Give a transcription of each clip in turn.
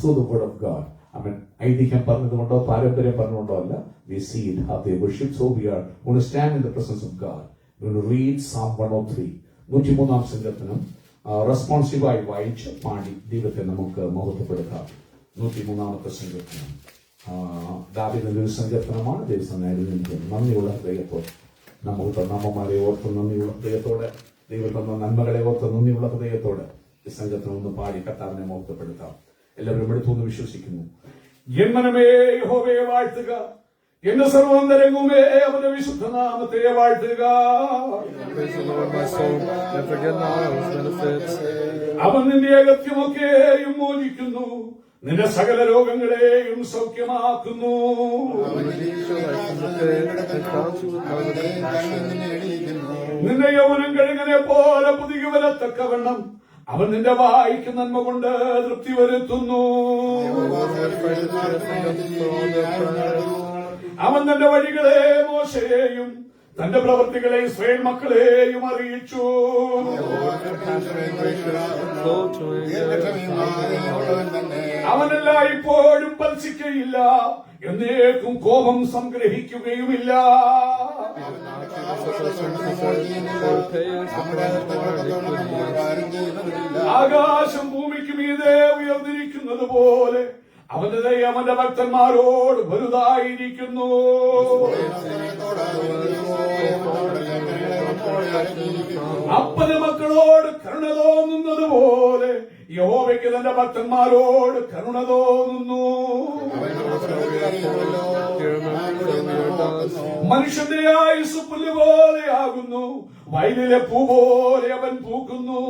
through the word of God. I mean, ഐതിഹ്യം പറഞ്ഞതുകൊണ്ടോ പാരമ്പര്യം പറഞ്ഞുകൊണ്ടോ അല്ല. We see it how they worship. So we are going to stand in the presence of God. We're going to read Psalm 103. 103-ാം സങ്കീർത്തനം റെസ്പോൺസീവായി വായിച്ച് പാടി ദൈവത്തെ നമുക്ക് മഹത്വപ്പെടുത്താം. 103-ാമത്തെ സങ്കീർത്തനം ദാവീദിന്റെ ഒരു സങ്കീർത്തനമാണ്. ദൈവസന്നിധിയിൽ നന്ദിയുള്ള ഹൃദയത്തോടെ നമുക്ക് തന്ന അമ്മമാരെ ഓർത്ത് നന്ദിയുള്ള ഹൃദയത്തോടെ ദൈവം തന്ന നന്മകളെ ഓർത്ത് നന്ദിയുള്ള ഹൃദയത്തോടെ ഈ സങ്കീർത്തനം ഒന്ന് പാടി കർത്താവിനെ മഹത്വപ്പെടുത്താം. എല്ലാവരും എടുത്തു വിശ്വസിക്കുന്നു. എൻ മനമേ യഹോവയെ വാഴ്ത്തുക, എന്റെ സർവ്വാന്തരംഗമേ അവന്റെ വിശുദ്ധ നാമത്തെ വാഴ്ത്തുക. അവൻ നിന്റെ അകത്യമൊക്കെയും മോചിക്കുന്നു, നിന്റെ സകല രോഗങ്ങളെയും സൗഖ്യമാക്കുന്നു. നിന്റെ യൗവനം കഴിഞ്ഞനെ പോലെ പുതിയ വരത്തക്കവണ്ണം അവൻ നിന്റെ വായിക്ക് നന്മ കൊണ്ട് തൃപ്തി വരുത്തുന്നു. അവൻ തന്റെ വഴികളെ മോശയെയും തന്റെ പ്രവൃത്തികളെ ഇസ്രായേൽ മക്കളെയും അറിയിച്ചു. അവനെല്ലാം ഇപ്പോഴും പലിശിക്കയില്ല, എന്നേക്കും കോപം സംഗ്രഹിക്കുകയുമില്ല. ആകാശം ഭൂമിക്ക് മീതെ ഉയർന്നിരിക്കുന്നത് പോലെ അവന്റെ ദയ അവന്റെ ഭക്തന്മാരോട് വലുതായിരിക്കുന്നു. അപ്പന് മക്കളോട് കരുണ തോന്നുന്നത് പോലെ യഹോവയ്ക്ക് തന്റെ ഭക്തന്മാരോട് കരുണ തോന്നുന്നു. മനുഷ്യന്റെ ആയുസ് പുല്ല് പോലെയാകുന്നു, വയലിലെ പൂ പോലെ അവൻ പൂക്കുന്നു.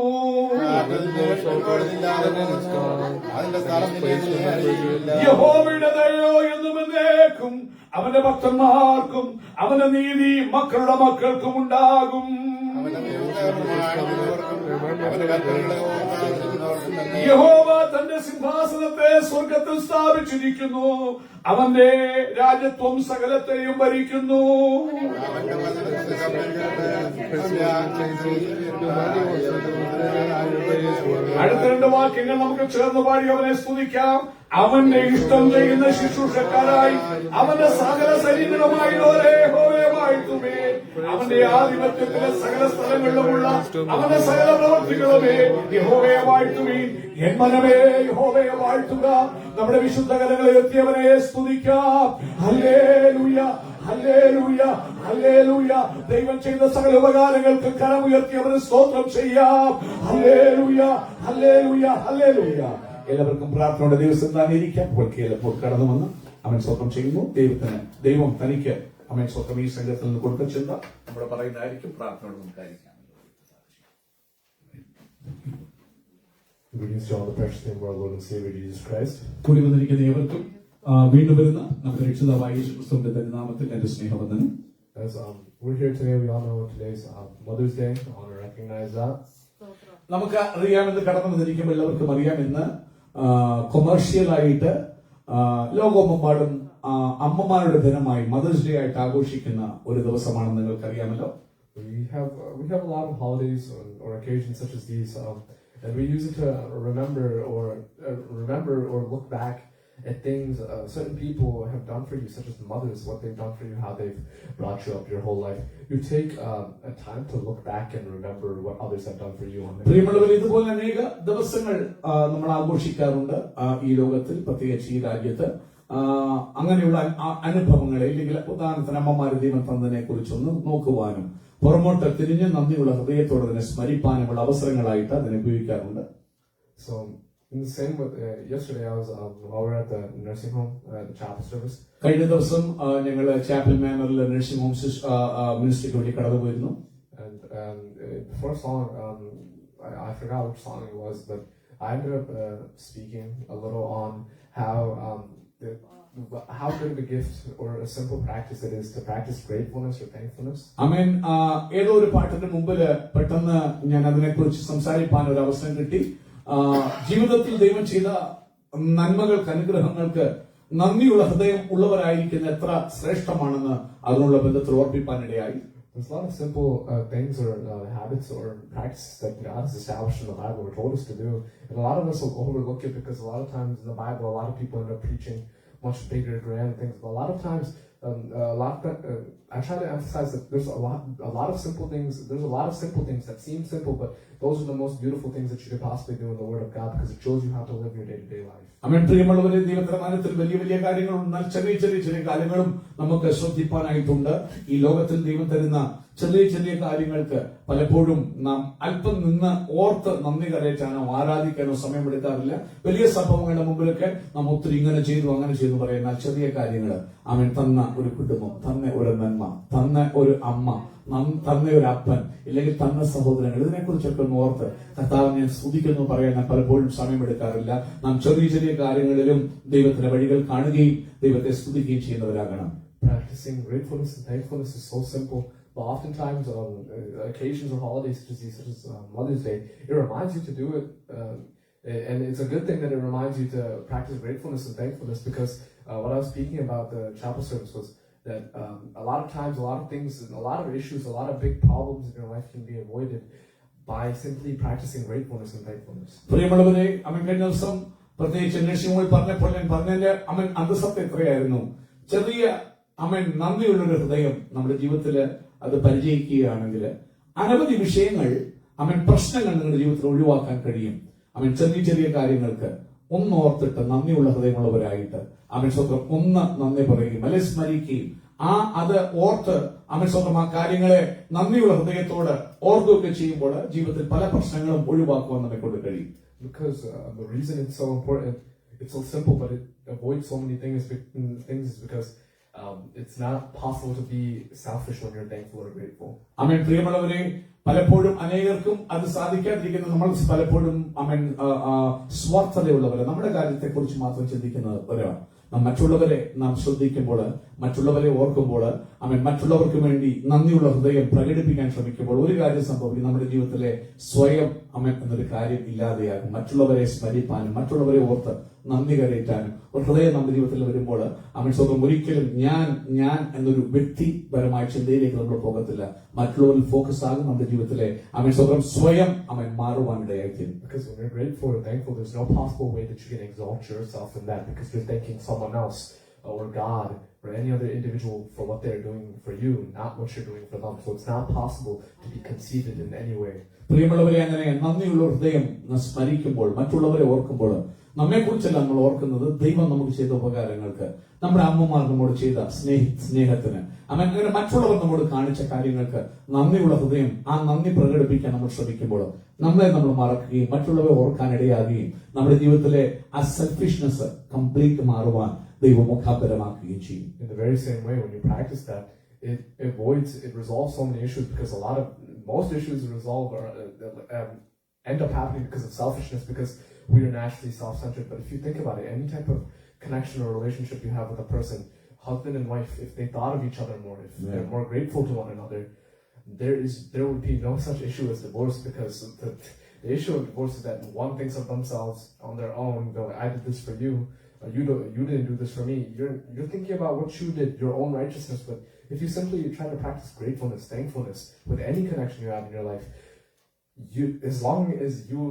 യഹോവയുടെ ദയോ എന്നും എന്നേക്കും അവന്റെ ഭക്തന്മാർക്കും അവന്റെ നീതി മക്കളുടെ മക്കൾക്കും ഉണ്ടാകും. യഹോവ തന്റെ സിംഹാസനത്തെ സ്വർഗത്തിൽ സ്ഥാപിച്ചിരിക്കുന്നു, അവന്റെ രാജ്യത്വം സകലത്തെയും ഭരിക്കുന്നു. അടുത്ത രണ്ട് വാക്യങ്ങൾ നമുക്ക് ചേർന്ന് പാടി അവനെ സ്തുതിക്കാം. അവന്റെ ഇഷ്ടം ചെയ്യുന്ന ശുശ്രൂഷക്കാരായി അവന്റെ സകല ശരീരമായി വാഴ്ത്തുമേ. അവന്റെ ആധിപത്യത്തിലെ സകല സ്ഥലങ്ങളിലുമുള്ള അവന്റെ സകല പ്രവർത്തികളുമേ യഹോവയെ വാഴ്ത്തുമേ. എൻ മനമേ യഹോവയെ വാഴ്ത്തുക, നമ്മുടെ വിശുദ്ധ കരങ്ങളെ എത്തിയവനെ സ്തുതിക്കാം. Hallelujah, hallelujah, hallelujah. ദൈവം ചെയ്ത സകല ഉപകാരങ്ങൾക്ക് കരമുയർത്തിയവന് സ്തോത്രം ചെയ്യാം. Hallelujah, hallelujah, hallelujah. എല്ലാവർക്കും പ്രാർത്ഥനയുടെ ദിവസം തന്നെ ഇരിക്കാം. ഇപ്പോൾ കടന്നു വന്ന് അവൻ സ്വന്തം ചെയ്യുന്നു. ദൈവം തനിക്ക് അവൻ സ്വന്തം ഈ സംഘത്തിൽ നിന്ന് കൊടുത്ത ചിന്ത നമ്മൾ പറയുന്നതായിരിക്കും. പ്രാർത്ഥനയോട് നമുക്കായിരിക്കാം. കൂടി വന്നിരിക്കുന്ന ഏവർക്കും വീണ്ടും വരുന്ന നമ്മുടെ രക്ഷിതാവായ യേശുക്രിസ്തുവിന്റെ തന്നെ നാമത്തിൽ എന്റെ സ്നേഹവന്ദനം. നമുക്ക് അറിയാമെന്ന് കടന്നു വന്നിരിക്കുമ്പോൾ എല്ലാവർക്കും അറിയാമെന്ന് കൊമേഴ്ഷ്യലായിട്ട് ലോകമെമ്പാടും അമ്മമാരുടെ ദിനമായി മദേഴ്സ് ഡേ ആയിട്ട് ആഘോഷിക്കുന്ന ഒരു ദിവസമാണെന്ന് നിങ്ങൾക്കറിയാമല്ലോ. We have a lot of holidays or occasions such as these, and we use it to remember or look back at things certain people have done for you, such as mothers, what they've done for you, how they've brought you up your whole life. You take a time to look back and remember what others have done for you. പ്രിയമുള്ളവർ, ഇതുപോലെ അനേക ദിവസങ്ങൾ നമ്മൾ ആഘോഷിക്കാറുണ്ട് ഈ ലോകത്തിൽ, പ്രത്യേകിച്ച് ഈ രാജ്യത്ത്. അങ്ങനെയുള്ള അനുഭവങ്ങളെ അല്ലെങ്കിൽ ഉദാഹരണത്തിന് അമ്മമാരുടെ ദൈവം തന്നതിനെ കുറിച്ചൊന്ന് നോക്കുവാനും പുറമോട്ട് തിരിഞ്ഞ് നന്ദിയുള്ള ഹൃദയത്തോടെ തന്നെ സ്മരിപ്പാനുമുള്ള അവസരങ്ങളായിട്ട് അതിനെ ഉപയോഗിക്കാറുണ്ട്. So in the same way, yesterday I was over at the nursing home at the chapel service. കഴിഞ്ഞ ദിവസം ഞങ്ങൾ ചാപ്പൽ മാനറിലെ നഴ്സിംഗ് ഹോം മിനിസ്ട്രിക്ക് വേണ്ടി കടന്നുപോയിരുന്നു. And the first song, I forgot which song it was, but I ended up speaking a little on how good of a gift or a simple practice it is to practice gratefulness or thankfulness. ആമേൻ. ഏതോ ഒരു പാട്ടിന്റെ മുമ്പിൽ പെട്ടെന്ന് ഞാൻ അതിനെക്കുറിച്ച് സംസാരിക്കാൻ ഒരു അവസരം കിട്ടി. ജീവിതത്തിൽ ദൈവം ചെയ്ത നന്മകൾക്ക്, അനുഗ്രഹങ്ങൾക്ക് നന്ദിയുള്ള ഹൃദയം ഉള്ളവരായിരിക്കുന്ന എത്ര ശ്രേഷ്ഠമാണെന്ന് അതിനുള്ള ബന്ധത്തിൽ ഓർപ്പിക്കാനിടയായി. There's a lot of simple things or habits or practices that God has established in the Bible or told us to do. And a lot of us will overlook it because a lot of times in the Bible, a lot of people end up preaching much bigger, grand things. But a lot of times, I try to emphasize that there's a lot of simple things. There's a lot of simple things that seem simple, but those are the most beautiful things that you could possibly do in the Word of God because it shows you how to live your day-to-day life. അവൻ പ്രിയമുള്ളവരെ, ദൈവപ്രമാണത്തിൽ വലിയ വലിയ കാര്യങ്ങളും എന്നാൽ ചെറിയ ചെറിയ ചെറിയ കാര്യങ്ങളും നമുക്ക് ശ്രദ്ധിപ്പാനായിട്ടുണ്ട്. ഈ ലോകത്തിൽ ദൈവം തരുന്ന ചെറിയ ചെറിയ കാര്യങ്ങൾക്ക് പലപ്പോഴും നാം അല്പം നിന്ന് ഓർത്ത് നന്ദി കരയറ്റാനോ ആരാധിക്കാനോ സമയമെടുക്കാറില്ല. വലിയ സംഭവങ്ങളുടെ മുമ്പിലൊക്കെ നാം ഒത്തിരി ഇങ്ങനെ ചെയ്തു അങ്ങനെ ചെയ്തു പറയുന്ന ചെറിയ കാര്യങ്ങൾ, അവൻ തന്ന ഒരു കുടുംബം, തന്ന ഒരു നന്മ, തന്ന ഒരു അമ്മ, തന്ന ഒരു അപ്പൻ, ഇല്ലെങ്കിൽ തന്ന സഹോദരങ്ങൾ, ഇതിനെക്കുറിച്ചൊക്കെ ഒന്ന് ഓർത്ത് കർത്താവ് ഞാൻ സ്തുതിക്കുന്നു പറയാൻ ഞാൻ പലപ്പോഴും സമയമെടുക്കാറില്ല. നാം ചെറിയ ചെറിയ കാര്യങ്ങളിലും ദൈവത്തിന്റെ വഴികൾ കാണുകയും ദൈവത്തെ സ്തുതിക്കുകയും ചെയ്യുന്നവരാകണം. Practicing gratefulness and thankfulness is so simple, but oftentimes on occasions or holidays such as Mother's Day, it reminds you to do it. And it's a good thing that it reminds you to practice gratefulness and thankfulness because what I was speaking about the chapel service was that a lot of times, a lot of things, a lot of issues, a lot of big problems in your life can be avoided by simply practicing gratefulness and thankfulness. പ്രിയമുള്ളവരെ, അവൻ കഴിഞ്ഞ ദിവസം പ്രത്യേകിച്ച് nursing പറഞ്ഞപ്പോൾ ഞാൻ പറഞ്ഞതിന്റെ അവൻ അന്തസത്ത എത്രയായിരുന്നു. ചെറിയ അവൻ നന്ദിയുള്ളൊരു ഹൃദയം നമ്മുടെ ജീവിതത്തില് അത് പരിചയിക്കുകയാണെങ്കിൽ അനവധി വിഷയങ്ങൾ അവൻ പ്രശ്നങ്ങൾ നിങ്ങളുടെ ജീവിതത്തിൽ ഒഴിവാക്കാൻ കഴിയും. അവൻ ചെറിയ ചെറിയ കാര്യങ്ങൾക്ക് ഒന്നോർത്തിട്ട് നന്ദിയുള്ള ഹൃദയമുള്ളവരായിട്ട് അവൻ സ്വന്തം ഒന്ന് നന്ദി പറയുകയും അല്ലെ സ്മരിക്കുകയും അത് ഓർത്ത് അവൻ സ്വന്തം ആ കാര്യങ്ങളെ നന്ദിയുള്ള ഹൃദയത്തോട് ഓർക്കുകയൊക്കെ ചെയ്യുമ്പോൾ ജീവിതത്തിൽ പല പ്രശ്നങ്ങളും ഒഴിവാക്കുവാൻ നമ്മെ കൊണ്ട് കഴിയും. Because the reason it's so important, it's so simple, but it avoids so many things is because it's not possible to be selfish when you're thankful or grateful. ആമേൻ. പ്രിയമുള്ളവരെ, പലപ്പോഴും അനേകർക്കും അത് സാധിക്കാതിരിക്കുന്ന നമ്മൾ പലപ്പോഴും ആമേൻ സ്വാർത്ഥതയുള്ളവരെ നമ്മുടെ കാര്യത്തെ കുറിച്ച് മാത്രം ചിന്തിക്കുന്നവരാണ്. നാം മറ്റുള്ളവരെ നാം ശ്രദ്ധിക്കുമ്പോൾ, മറ്റുള്ളവരെ ഓർക്കുമ്പോൾ, ആമേൻ മറ്റുള്ളവർക്ക് വേണ്ടി നന്ദിയുള്ള ഹൃദയം പ്രകടിപ്പിക്കാൻ ശ്രമിക്കുമ്പോൾ ഒരു കാര്യം സംഭവിക്കും. നമ്മുടെ ജീവിതത്തിലെ സ്വയം ആമേൻ എന്നൊരു കാര്യം ഇല്ലാതെയാകും. മറ്റുള്ളവരെ സ്മരിപ്പാനും മറ്റുള്ളവരെ ഓർത്ത് നന്ദി കരയറ്റാനും ഒരു ഹൃദയം നമ്മുടെ ജീവിതത്തിൽ വരുമ്പോൾ അവൻ സ്വന്തം ഒരിക്കലും ഞാൻ എന്നൊരു വ്യക്തിപരമായ ചിന്തയിലേക്ക് നമ്മൾ പോകത്തില്ല. മറ്റുള്ളവരിൽ ഫോക്കസ് ആകും. നമ്മുടെ ജീവിതത്തിലെ അവൻ സ്വന്തം സ്വയം അവൻ മാറുവാനിടയായിരിക്കും. Because when you're grateful or thankful, there's no possible way that you can exalt yourself in that because you're thanking someone else or God or any other individual for what they're doing for you, not what you're doing for them. So it's not possible to be conceited in any way. പ്രിയമുള്ളവരെ, അങ്ങനെ നന്ദിയുള്ള ഹൃദയം സ്മരിക്കുമ്പോൾ, മറ്റുള്ളവരെ ഓർക്കുമ്പോൾ നമ്മെക്കുറിച്ചല്ല നമ്മൾ ഓർക്കുന്നത് ദൈവം നമുക്ക് ചെയ്ത ഉപകാരങ്ങൾക്ക്, നമ്മുടെ അമ്മമാർ നമ്മോട് ചെയ്ത സ്നേഹത്തിന്, അങ്ങനെ മറ്റുള്ളവർ നമ്മോട് കാണിച്ച കാര്യങ്ങൾക്ക് നന്ദിയുള്ള ഹൃദയം, ആ നന്ദി പ്രകടിപ്പിക്കാൻ നമ്മൾ ശ്രമിക്കുമ്പോൾ നമ്മളെ നമ്മൾ മറക്കുകയും മറ്റുള്ളവരെ ഓർക്കാനിടയാകുകയും നമ്മുടെ ജീവിതത്തിലെ ആ സെൽഫിഷ്നെസ് കംപ്ലീറ്റ് മാറുവാൻ ദൈവം മുഖാന്തരമാക്കുകയും ചെയ്യും. In the very same way, when you practice that, it resolves so many issues because most issues end up happening because of selfishness because we are naturally self-centered. But if you think about it, any type of connection or relationship you have with a person, husband and wife, if they thought of each other more, if they're more grateful to one another, there would be no such issue as divorce because the issue of divorce is that one thinks of themselves on their own, I did this for you, you didn't do this for me. You're thinking about what you did, your own righteousness. But if you simply try to practice gratefulness, thankfulness with any connection you have in your life, as long as you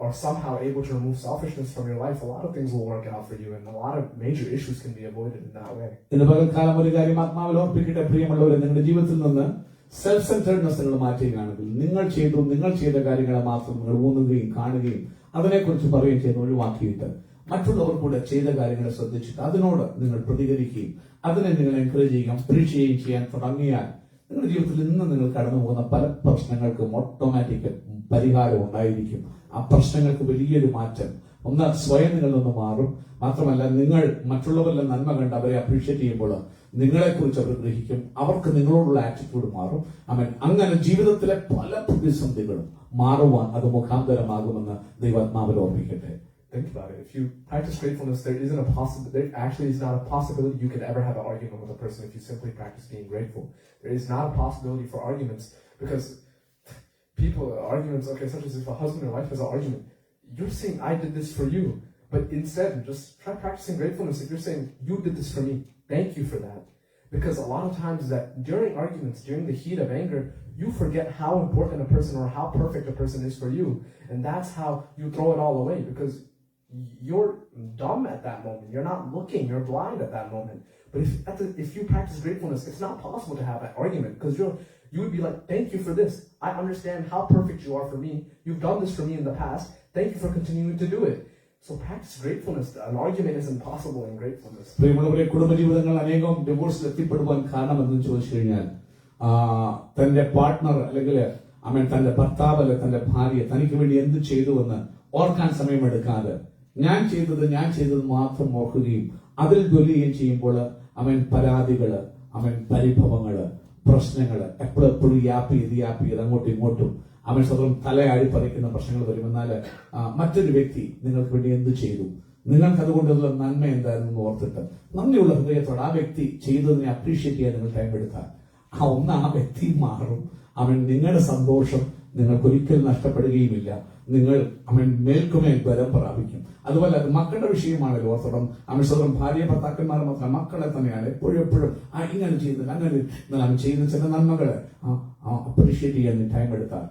are somehow able to remove selfishness from your life, a lot of things will work out for you and a lot of major issues can be avoided in that way. ഇന്ന് പകൽക്കാലം ഒരു കാര്യം ആത്മാവിൽ ഓർപ്പിക്കട്ടെ പ്രിയമുള്ളവരെ, നിങ്ങളുടെ ജീവിതത്തിൽ നിന്ന് self centredness നിങ്ങൾ മാറ്റുകയാണെങ്കിൽ നിങ്ങൾ ചെയ്ത കാര്യങ്ങളെ മാത്രം നിങ്ങൾ ഊന്നുകയും കാണുകയും അതിനെക്കുറിച്ച് പറയുകയും ചെയ്ത് ഒഴിവാക്കിയിട്ട് മറ്റുള്ളവർ കൂടെ ചെയ്ത കാര്യങ്ങളെ ശ്രദ്ധിച്ചിട്ട് അതിനോട് നിങ്ങൾ പ്രതികരിക്കുകയും അതിനെ നിങ്ങൾ എൻകറേജ് ചെയ്യുകയും അപ്രീഷിയേറ്റ് ചെയ്യാൻ തുടങ്ങിയാൽ നിങ്ങളുടെ ജീവിതത്തിൽ ഇന്ന് നിങ്ങൾ കടന്നു പോകുന്ന പല പ്രശ്നങ്ങൾക്കും ഓട്ടോമാറ്റിക് പരിഹാരം ഉണ്ടായിരിക്കും. ആ പ്രശ്നങ്ങൾക്ക് വലിയൊരു മാറ്റം ഒന്ന് സ്വയം നിങ്ങളിൽ നിന്ന് മാറും. മാത്രമല്ല, നിങ്ങൾ മറ്റുള്ളവരുടെ നന്മ കണ്ട് അവരെ അപ്രീഷിയേറ്റ് ചെയ്യുമ്പോൾ നിങ്ങളെക്കുറിച്ച് അവർ ഗ്രഹിക്കും, അവർക്ക് നിങ്ങളോടുള്ള ആറ്റിറ്റ്യൂഡ് മാറും. അങ്ങനെ ജീവിതത്തിലെ പല പ്രതിസന്ധികളും മാറുവാൻ അത് മുഖാന്തരമാകുമെന്ന് ദൈവാത്മാവിൽ ഓർമ്മിക്കട്ടെ. Think about it. If you practice gratefulness, there actually is not a possibility you could ever have an argument with a person if you simply practice being grateful. There is not a possibility for arguments because arguments, okay, such as if a husband or wife has an argument, you're saying, I did this for you. But instead, just try practicing gratefulness. If you're saying, you did this for me, thank you for that. Because a lot of times that during arguments, during the heat of anger, you forget how important a person or how perfect a person is for you. And that's how you throw it all away, because you're dumb at that moment. You're not looking, you're blind at that moment. But if you practice gratefulness, it's not possible to have that argument, because you would be like, thank you for this. I understand how perfect you are for me. You've done this for me in the past. Thank you for continuing to do it. So practice gratefulness. An argument is impossible in gratefulness. പ്രിയമുള്ളവരെ, കുടുംബജീവിതങ്ങൾ അനേകം ഡിവോഴ്സിൽ എത്തിപ്പെടുവാൻ കാരണം എന്തെന്ന് ചോദിച്ചു കഴിഞ്ഞാൽ തന്റെ partner അല്ലെങ്കിൽ തന്റെ ഭർത്താവ് അല്ലെ തന്റെ ഭാര്യ തനിക്ക് വേണ്ടി എന്ത് ചെയ്തു എന്ന് ഓർക്കാൻ സമയമെടുക്കാതെ ഞാൻ ചെയ്തത് മാത്രം ഓർക്കുകയും അതിൽ ജ്വലിക്കുകയും ചെയ്യുമ്പോൾ പരാതികള് പരിഭവങ്ങള് പ്രശ്നങ്ങള് എപ്പോഴും യാപ്പ് ചെയ്ത് അങ്ങോട്ടും ഇങ്ങോട്ടും സ്വന്തം തലയാടിപ്പറിക്കുന്ന പ്രശ്നങ്ങൾ വരുമെന്നാൽ മറ്റൊരു വ്യക്തി നിങ്ങൾക്ക് വേണ്ടി എന്ത് ചെയ്തു, നിങ്ങൾക്ക് അതുകൊണ്ടുള്ള നന്മ എന്തായിരുന്നു ഓർത്തിട്ട് നന്ദിയുള്ള ഹൃദയത്തോടെ ആ വ്യക്തി ചെയ്തതിനെ അപ്രീഷിയേറ്റ് ചെയ്യാൻ നിങ്ങൾ ടൈം എടുത്താൽ ആ വ്യക്തി മാറും. നിങ്ങളുടെ സന്തോഷം നിങ്ങൾക്കൊരിക്കലും നഷ്ടപ്പെടുകയുമില്ല. നിങ്ങൾ മേൽക്കുമേൽ ബലം പ്രാപിക്കും. അതുപോലെ അത് മക്കളുടെ വിഷയമാണല്ലോ ഓർത്തോളം. സ്വന്തം ഭാര്യ ഭർത്താക്കന്മാർ മാത്രം മക്കളെ തന്നെയാണ് എപ്പോഴും ഇങ്ങനെ ചെയ്യുന്നത്, അങ്ങനെ ചെയ്യുന്ന ചില നന്മകളെ അപ്രീഷിയേറ്റ് ചെയ്യാൻ ടൈം എടുത്താൽ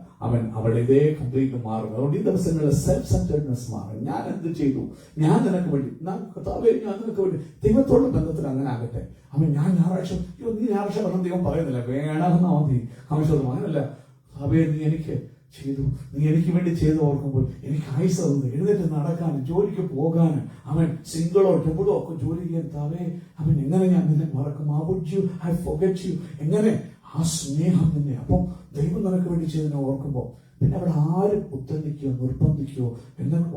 അവളുടെ ഇതേ കംപ്ലീറ്റ് മാറും. അതുകൊണ്ട് ഈ ദിവസങ്ങളിൽ സെൽഫ് സെന്റേഡ്നെസ് മാറും. ഞാൻ എന്ത് ചെയ്തു, ഞാൻ നിനക്ക് വേണ്ടി, ഞാൻ നിനക്ക് വേണ്ടി, ദൈവത്തോടുള്ള ബന്ധത്തിൽ അങ്ങനെ ആകട്ടെ. ഞാൻ ഞായറാഴ്ച പറഞ്ഞ ദൈവം പറയുന്നില്ല, വേണമെന്നാ മതി. അങ്ങനല്ല, നീ എനിക്ക് ചെയ്തു, നീ എനിക്ക് വേണ്ടി ചെയ്ത് ഓർക്കുമ്പോൾ എനിക്ക് ആയുസ് തന്നു, എഴുന്നേറ്റ് നടക്കാനും ജോലിക്ക് പോകാനും സിംഗിളോ ഡബിളോ ഒക്കെ ജോലി ചെയ്യാൻ എങ്ങനെ ഞാൻ നിന്നെ മറക്കും? I forget you. എങ്ങനെ ആ സ്നേഹം നിന്നെ അപ്പം ദൈവം നിനക്ക് വേണ്ടി ചെയ്തതിനെ ഓർക്കുമ്പോ പിന്നെ അവിടെ ആരും ഉദ്ധരിക്കുകയോ നിർബന്ധിക്കുകയോ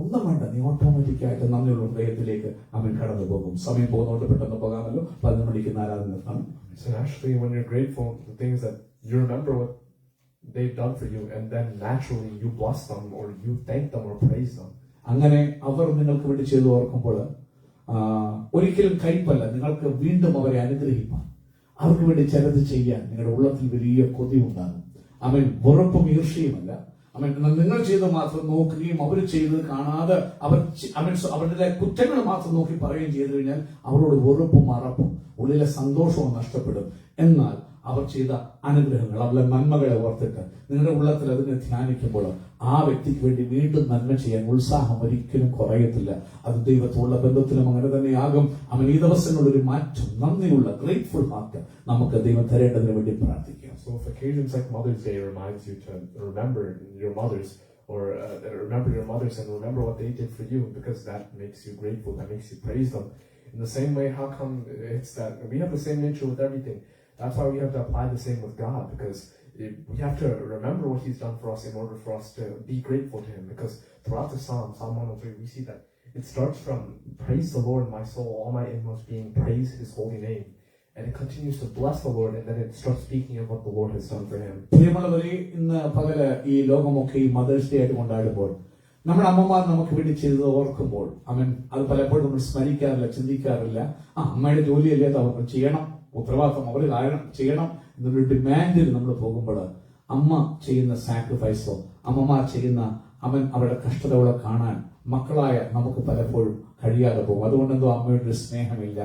ഒന്നും വേണ്ട. നീ ഓട്ടോമാറ്റിക്കായിട്ട് നന്ദിയുള്ള ഹൃദയത്തിലേക്ക് കടന്നു പോകും. സമയം പോകുന്നതുകൊണ്ട് പെട്ടെന്ന് പോകാമല്ലോ. 11 മണിക്ക് ആരാധന. So actually, when you're grateful, the things that you remember what they've done for you, and then naturally you bless them or you thank them or praise them. അങ്ങനെ അവർ നിങ്ങൾക്ക് വേണ്ടി ചെയ്തു ഓർക്കുമ്പോൾ ഒരിക്കലും കൈപ്പല്ല, നിങ്ങൾക്ക് വീണ്ടും അവരെ അനുഗ്രഹിപ്പാൻ, അവർക്ക് വേണ്ടി ചിലത് ചെയ്യാൻ നിങ്ങളുടെ ഉള്ളത്തിൽ വലിയ കൊതി ഉണ്ടാകും. വെറുപ്പും ഈർഷ്യയുമല്ല. നിങ്ങൾ ചെയ്ത് മാത്രം നോക്കുകയും അവർ ചെയ്തത് കാണാതെ അവരുടെ കുറ്റങ്ങൾ മാത്രം നോക്കി പറയുകയും ചെയ്തു കഴിഞ്ഞാൽ അവരോട് വെറുപ്പും മറപ്പും ഉള്ളിലെ സന്തോഷവും നഷ്ടപ്പെടും. എന്നാൽ അവർ ചെയ്ത അനുഗ്രഹങ്ങൾ, അവരുടെ നന്മകളെ ഓർത്തിട്ട് നിങ്ങളുടെ ഉള്ളത്തിൽ അതിനെ ധ്യാനിക്കുമ്പോൾ ആ വ്യക്തിക്ക് വേണ്ടി വീണ്ടും നന്മ ചെയ്യാൻ ഉത്സാഹം ഒരിക്കലും കുറയത്തില്ല. അത് ദൈവത്തോടുള്ള ബന്ധത്തിലും അങ്ങനെ തന്നെയാകും. ഈ ദിവസങ്ങളിൽ ഒരു മാറ്റം, നന്ദിയുള്ള ഗ്രേറ്റ്ഫുൾ ഹാർട്ട് നമുക്ക് ദൈവം തരേണ്ടതിന് വേണ്ടി പ്രാർത്ഥിക്കാം. So if occasions like Mother's Day reminds you to remember your mothers, or remember your mothers and remember what they did for you, because that makes you grateful, that makes you praise them. In the same way, how come it's that we have the same nature with everything? That's why we have to apply the same with God, because we have to remember what He's done for us in order for us to be grateful to Him. Because throughout the Psalm 103, we see that it starts from praise the Lord, my soul, all my inmost being, praise His holy name. And it continues to bless the Lord, and then it starts speaking of what the Lord has done for him. പ്രിയമുള്ളവരെ, ഇന്ന് പകല് ഈ ലോകമൊക്കെ ഈ mothers day ആയിട്ട് കൊണ്ടാടുമ്പോൾ നമ്മുടെ അമ്മമാർ നമുക്ക് വേണ്ടി ചെയ്തത് ഓർക്കുമ്പോൾ അത് പലപ്പോഴും നമ്മൾ സ്മരിക്കാറില്ല, ചിന്തിക്കാറില്ല. അമ്മയുടെ ജോലിയല്ലേ അത് അവർ ചെയ്യണം, ഉത്തരവാദിത്വം അവർ ചെയ്യണം എന്നൊരു ഡിമാൻഡിൽ നമ്മൾ പോകുമ്പോൾ അമ്മ ചെയ്യുന്ന സാക്രിഫൈസോ അമ്മമാർ ചെയ്യുന്ന അവരുടെ കഷ്ടതകളെ കാണാൻ മക്കളായ നമുക്ക് പലപ്പോഴും കഴിയാതെ പോകും. അതുകൊണ്ടെന്തോ അമ്മയുടെ സ്നേഹമില്ല.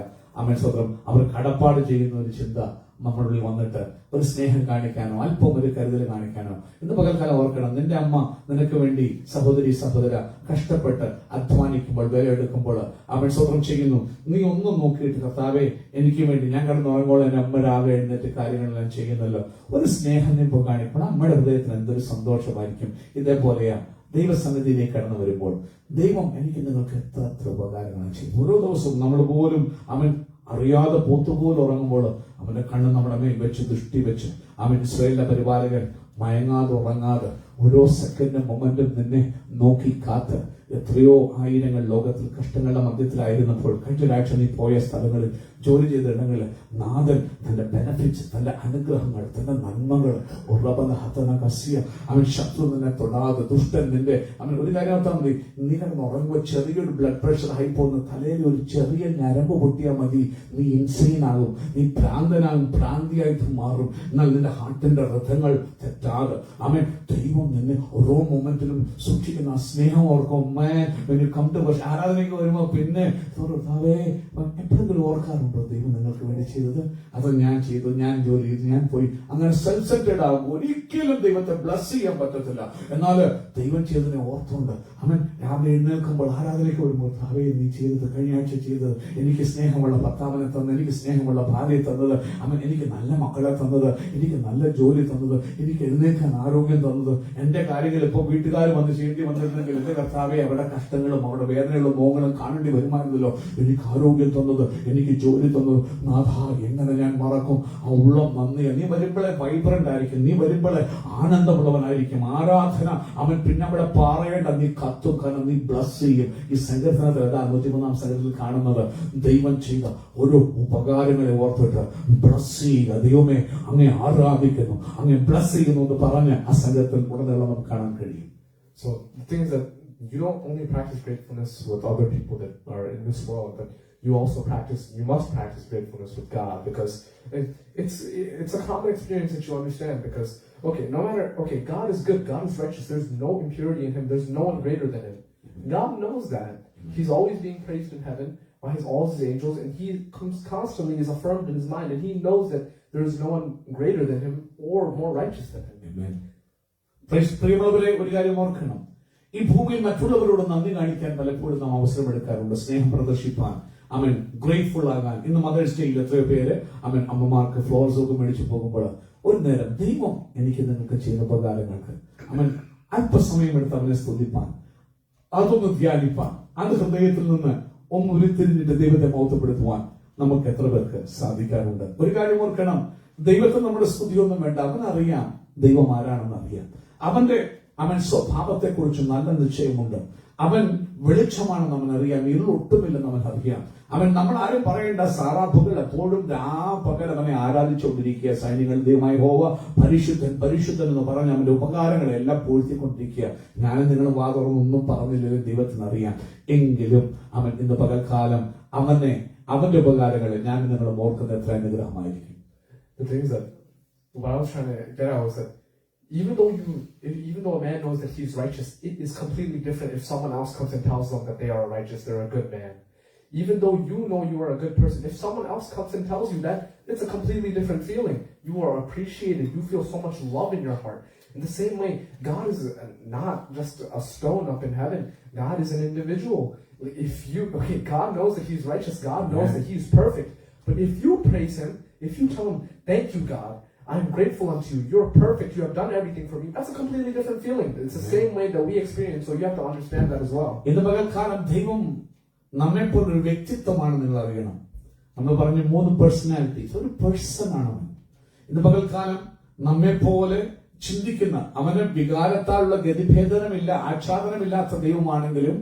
സ്വന്തം അവർ കടപ്പാട് ചെയ്യുന്ന ഒരു ചിന്ത നമ്മളുള്ളിൽ വന്നിട്ട് ഒരു സ്നേഹം കാണിക്കാനോ അല്പം ഒരു കരുതൽ കാണിക്കാനോ. ഇന്ന് പകൽക്കാലം ഓർക്കണം, നിന്റെ അമ്മ നിനക്ക് വേണ്ടി സഹോദര കഷ്ടപ്പെട്ട് അധ്വാനിക്കുമ്പോൾ, വിലയെടുക്കുമ്പോൾ സ്വന്തം ചെയ്യുന്നു. നീ ഒന്നും നോക്കിയിട്ട് കർത്താവേ എനിക്ക് വേണ്ടി ഞാൻ കിടന്നുറങ്ങുമ്പോൾ എന്റെ അമ്മ രാവിലെ എഴുന്നേറ്റ് കാര്യങ്ങളെല്ലാം ചെയ്യുന്നല്ലോ. ഒരു സ്നേഹം നീ കാണിക്കുമ്പോൾ അമ്മയുടെ ഹൃദയത്തിന് എന്തൊരു സന്തോഷമായിരിക്കും. ഇതേപോലെയാ ദൈവസന്നിധിയിലേക്ക് കടന്നു വരുമ്പോൾ ദൈവം എനിക്ക് നിങ്ങൾക്ക് എത്ര ഉപകാരങ്ങളാണ് ചെയ്യും. ഓരോ ദിവസവും നമ്മൾ പോലും അറിയാതെ പോത്തുപോലെ ഉറങ്ങുമ്പോൾ അവന്റെ കണ്ണ് നമ്മുടെ മേൽ വെച്ച് ദൃഷ്ടി വെച്ച് ഇസ്രായേലിന്റെ പരിപാലകൻ മയങ്ങാതെ ഉറങ്ങാതെ ഓരോ സെക്കൻഡും മൊമെന്റും നിന്നെ നോക്കി കാത്ത് എത്രയോ ആയിരങ്ങൾ ലോകത്തിൽ കഷ്ടങ്ങളുടെ മധ്യത്തിലായിരുന്നപ്പോൾ കഴിഞ്ഞ ആഴ്ച നീ പോയ സ്ഥലങ്ങളിൽ, ജോലി ചെയ്ത ഇടങ്ങളിൽ നാഥൻ തന്റെ ബെനഫിറ്റ്സ്, തന്റെ അനുഗ്രഹങ്ങൾ, തന്റെ നന്മകൾ ശത്രു നിന്നെ തൊടാതെ, ദുഷ്ടൻ നിന്റെ ഒരു കാര്യം ഓർത്താൽ മതി. നീ കിടന്ന് ഉറങ്ങുമ്പോൾ ചെറിയൊരു ബ്ലഡ് പ്രഷർ ഹൈ പോകുന്ന തലയിൽ ഒരു ചെറിയ ഞരമ്പ് പൊട്ടിയാൽ മതി, നീ ഇൻസൈൻ ആകും, നീ ഭ്രാന്തനാകും, ഭ്രാന്തിയായിട്ട് മാറും. എന്നാൽ നിന്റെ ഹാർട്ടിന്റെ രഥങ്ങൾ തെറ്റാതെ ദൈവം നിന്നെ ഓരോ മൊമെന്റിലും സൂക്ഷിക്കുന്ന ആ സ്നേഹം ഓർക്കും. Amen. When you come to worship, ആരാധനയ്ക്ക് വരുമ്പോൾ പിന്നെ കർത്താവേ എപ്പോഴെങ്കിലും ഓർക്കാറുണ്ടോ ദൈവം നിങ്ങൾക്ക് വേണ്ടി ചെയ്തത്? അത് ഞാൻ ചെയ്തു, ഞാൻ ജോലി ചെയ്തു, ഞാൻ പോയി. അങ്ങനെ സെൽഫ് സെന്റേഡ് ആകും. ഒരിക്കലും ദൈവത്തെ ബ്ലസ് ചെയ്യാൻ പറ്റത്തില്ല. എന്നാൽ ദൈവം ചെയ്തതിനെ ഓർത്തുകൊണ്ട് അവൻ രാവിലെ എഴുന്നേൽക്കുമ്പോൾ ആരാധനയ്ക്ക് വരുമ്പോൾ കർത്താവേ നീ ചെയ്തത്, കഴിഞ്ഞ ആഴ്ച ചെയ്തത്, എനിക്ക് സ്നേഹമുള്ള ഭർത്താവിനെ തന്നത്, എനിക്ക് സ്നേഹമുള്ള ഭാര്യയെ തന്നത്, അവൻ എനിക്ക് നല്ല മക്കളെ തന്നത്, എനിക്ക് നല്ല ജോലി തന്നത്, എനിക്ക് എഴുന്നേൽക്കാൻ ആരോഗ്യം തന്നത്, എന്റെ കാര്യങ്ങൾ ഇപ്പൊ വീട്ടുകാർ വന്ന് ചെയ്യേണ്ടി വന്നിരുന്നെങ്കിൽ എന്റെ കർത്താവെ അവരുടെ കഷ്ടങ്ങളും അവരുടെ വേദനകളും മോഹങ്ങളും കാണേണ്ടി വരുമായിരുന്നല്ലോ. എനിക്ക് ആരോഗ്യം തന്നത്, എനിക്ക് ജോലി തന്നത്, നാഥ എങ്ങനെ ഞാൻ മറക്കും? ആ ഉള്ളം നന്ദിയ. നീ വരുമ്പോഴേ വൈബ്രന്റ് ആയിരിക്കും, നീ വരുമ്പോഴേ ആനന്ദമുള്ളവനായിരിക്കും. ആരാധന അവൻ പിന്നെ അവിടെ പറയേണ്ട, നീ കത്തും, കാരണം നീ ബ്ലസ് ചെയ്യും. ഈ സങ്കീർത്തനത്തിൽ 103-ാം സങ്കീർത്തനത്തിൽ കാണുന്നത് ദൈവം ചെയ്ത ഓരോ ഉപകാരങ്ങളെ ഓർത്തിട്ട് ബ്ലസ് ചെയ്യുക. ദൈവമേ അങ്ങേ ആരാധിക്കുന്നു, അങ്ങേ ബ്ലസ് ചെയ്യുന്നു എന്ന് പറഞ്ഞ് ആ സങ്കീർത്തനത്തിൽ ഉടനീളം നമുക്ക് കാണാൻ കഴിയും. So the thing is that you don't only practice gratefulness with other people that are in this world, but you must practice gratefulness with God, because it's a common experience that you understand. Because God is good, God is righteous, there's no impurity in him, there's no one greater than him. God knows that. He's always being praised in heaven by all his angels, and he constantly is affirmed in his mind, and he knows that there is no one greater than him or more righteous than him. Amen. പ്രിയമുള്ളവരെ, ഒരു കാര്യം ഓർക്കണം, ഈ ഭൂമിയിൽ മറ്റുള്ളവരോട് നന്ദി കാണിക്കാൻ പലപ്പോഴും നാം അവസരം എടുക്കാറുണ്ട്, സ്നേഹം പ്രദർശിപ്പാൻ, ഗ്രേറ്റ്ഫുൾ ആകാൻ. ഇന്ന് മദേഴ്സ് ഡേയിൽ എത്രയോ പേര് അമ്മമാർക്ക് ഫ്ലോർസ് ഒക്കെ മേടിച്ചു പോകുമ്പോൾ ഒരു നേരം ദൈവം എനിക്ക് നിങ്ങൾക്ക് ചെയ്യുന്ന ഉപകാരങ്ങൾക്ക് അല്പസമയം എടുത്ത് അവനെ സ്തുതിപ്പാൻ, അതൊന്ന് ധ്യാനിപ്പാൻ, അത് ഹൃദയത്തിൽ നിന്ന് ഒന്ന് ഉരുത്തിരിഞ്ഞിട്ട് ദൈവത്തെ മഹത്വപ്പെടുത്തുവാൻ നമുക്ക് എത്ര പേർക്ക് സാധിക്കാറുണ്ട്? ഒരു കാര്യം ഓർക്കണം, ദൈവത്തെ നമ്മുടെ സ്തുതിയൊന്നും വേണ്ട, അവൻ അറിയാം ദൈവം ആരാണെന്ന് അറിയാം. അവൻ സ്വഭാവത്തെ കുറിച്ച് നല്ല നിശ്ചയമുണ്ട്. അവൻ വെളിച്ചമാണെന്ന് അവൻ അറിയാം, ഇരുളൊട്ടുമില്ലെന്ന് അവൻ അറിയാം. നമ്മൾ ആരും പറയേണ്ട, സാറാഫുകൾ എപ്പോഴും പകൽ അവനെ ആരാധിച്ചുകൊണ്ടിരിക്കുക. സൈന്യങ്ങൾ ദൈവമായ യഹോവ പരിശുദ്ധൻ പരിശുദ്ധൻ എന്ന് പറഞ്ഞ് അവന്റെ ഉപകാരങ്ങളെല്ലാം പൂഴ്ത്തിക്കൊണ്ടിരിക്കുക. ഞാനും നിങ്ങൾ വാതുറന്നൊന്നും പറഞ്ഞില്ലെങ്കിൽ ദൈവത്തിന് അറിയാം. എങ്കിലും അവൻ ഇന്ന് പകൽക്കാലം അവന്റെ ഉപകാരങ്ങളെ ഞാൻ നിങ്ങൾ ഓർക്കുന്ന എത്ര അനുഗ്രഹമായിരിക്കും. The thing is that what I was trying to get at was that even though a man knows that he's righteous, it is completely different if someone else comes and tells them that they are righteous, they're a good man. Even though you know you are a good person, if someone else comes and tells you that, it's a completely different feeling. You are appreciated. You feel so much love in your heart. In the same way, God is not just a stone up in heaven. God is an individual. God knows that he's righteous. God knows that he's perfect. But if you praise him, if you tell him, thank you, God, I'm grateful unto you, you're perfect, you have done everything for me, that's a completely different feeling. It's the same way that we experience, so you have to understand that as well. ഇന്ന് പകൽക്കാലം ദൈവം നമ്മെപ്പോലൊരു വ്യക്തിത്വമാണ് നിങ്ങൾ അറിയണം. നമ്മൾ പറഞ്ഞ 3 personalities, ഒരു person ആണ് അവൻ. ഇന്ന് പകൽക്കാലം നമ്മെപ്പോലെ ചിന്തിക്കുന്ന, അവന് വികാരത്താലുള്ള ഗതിഭേദനമില്ല, ആച്ഛാദനമില്ലാത്ത ദൈവമാണെങ്കിലും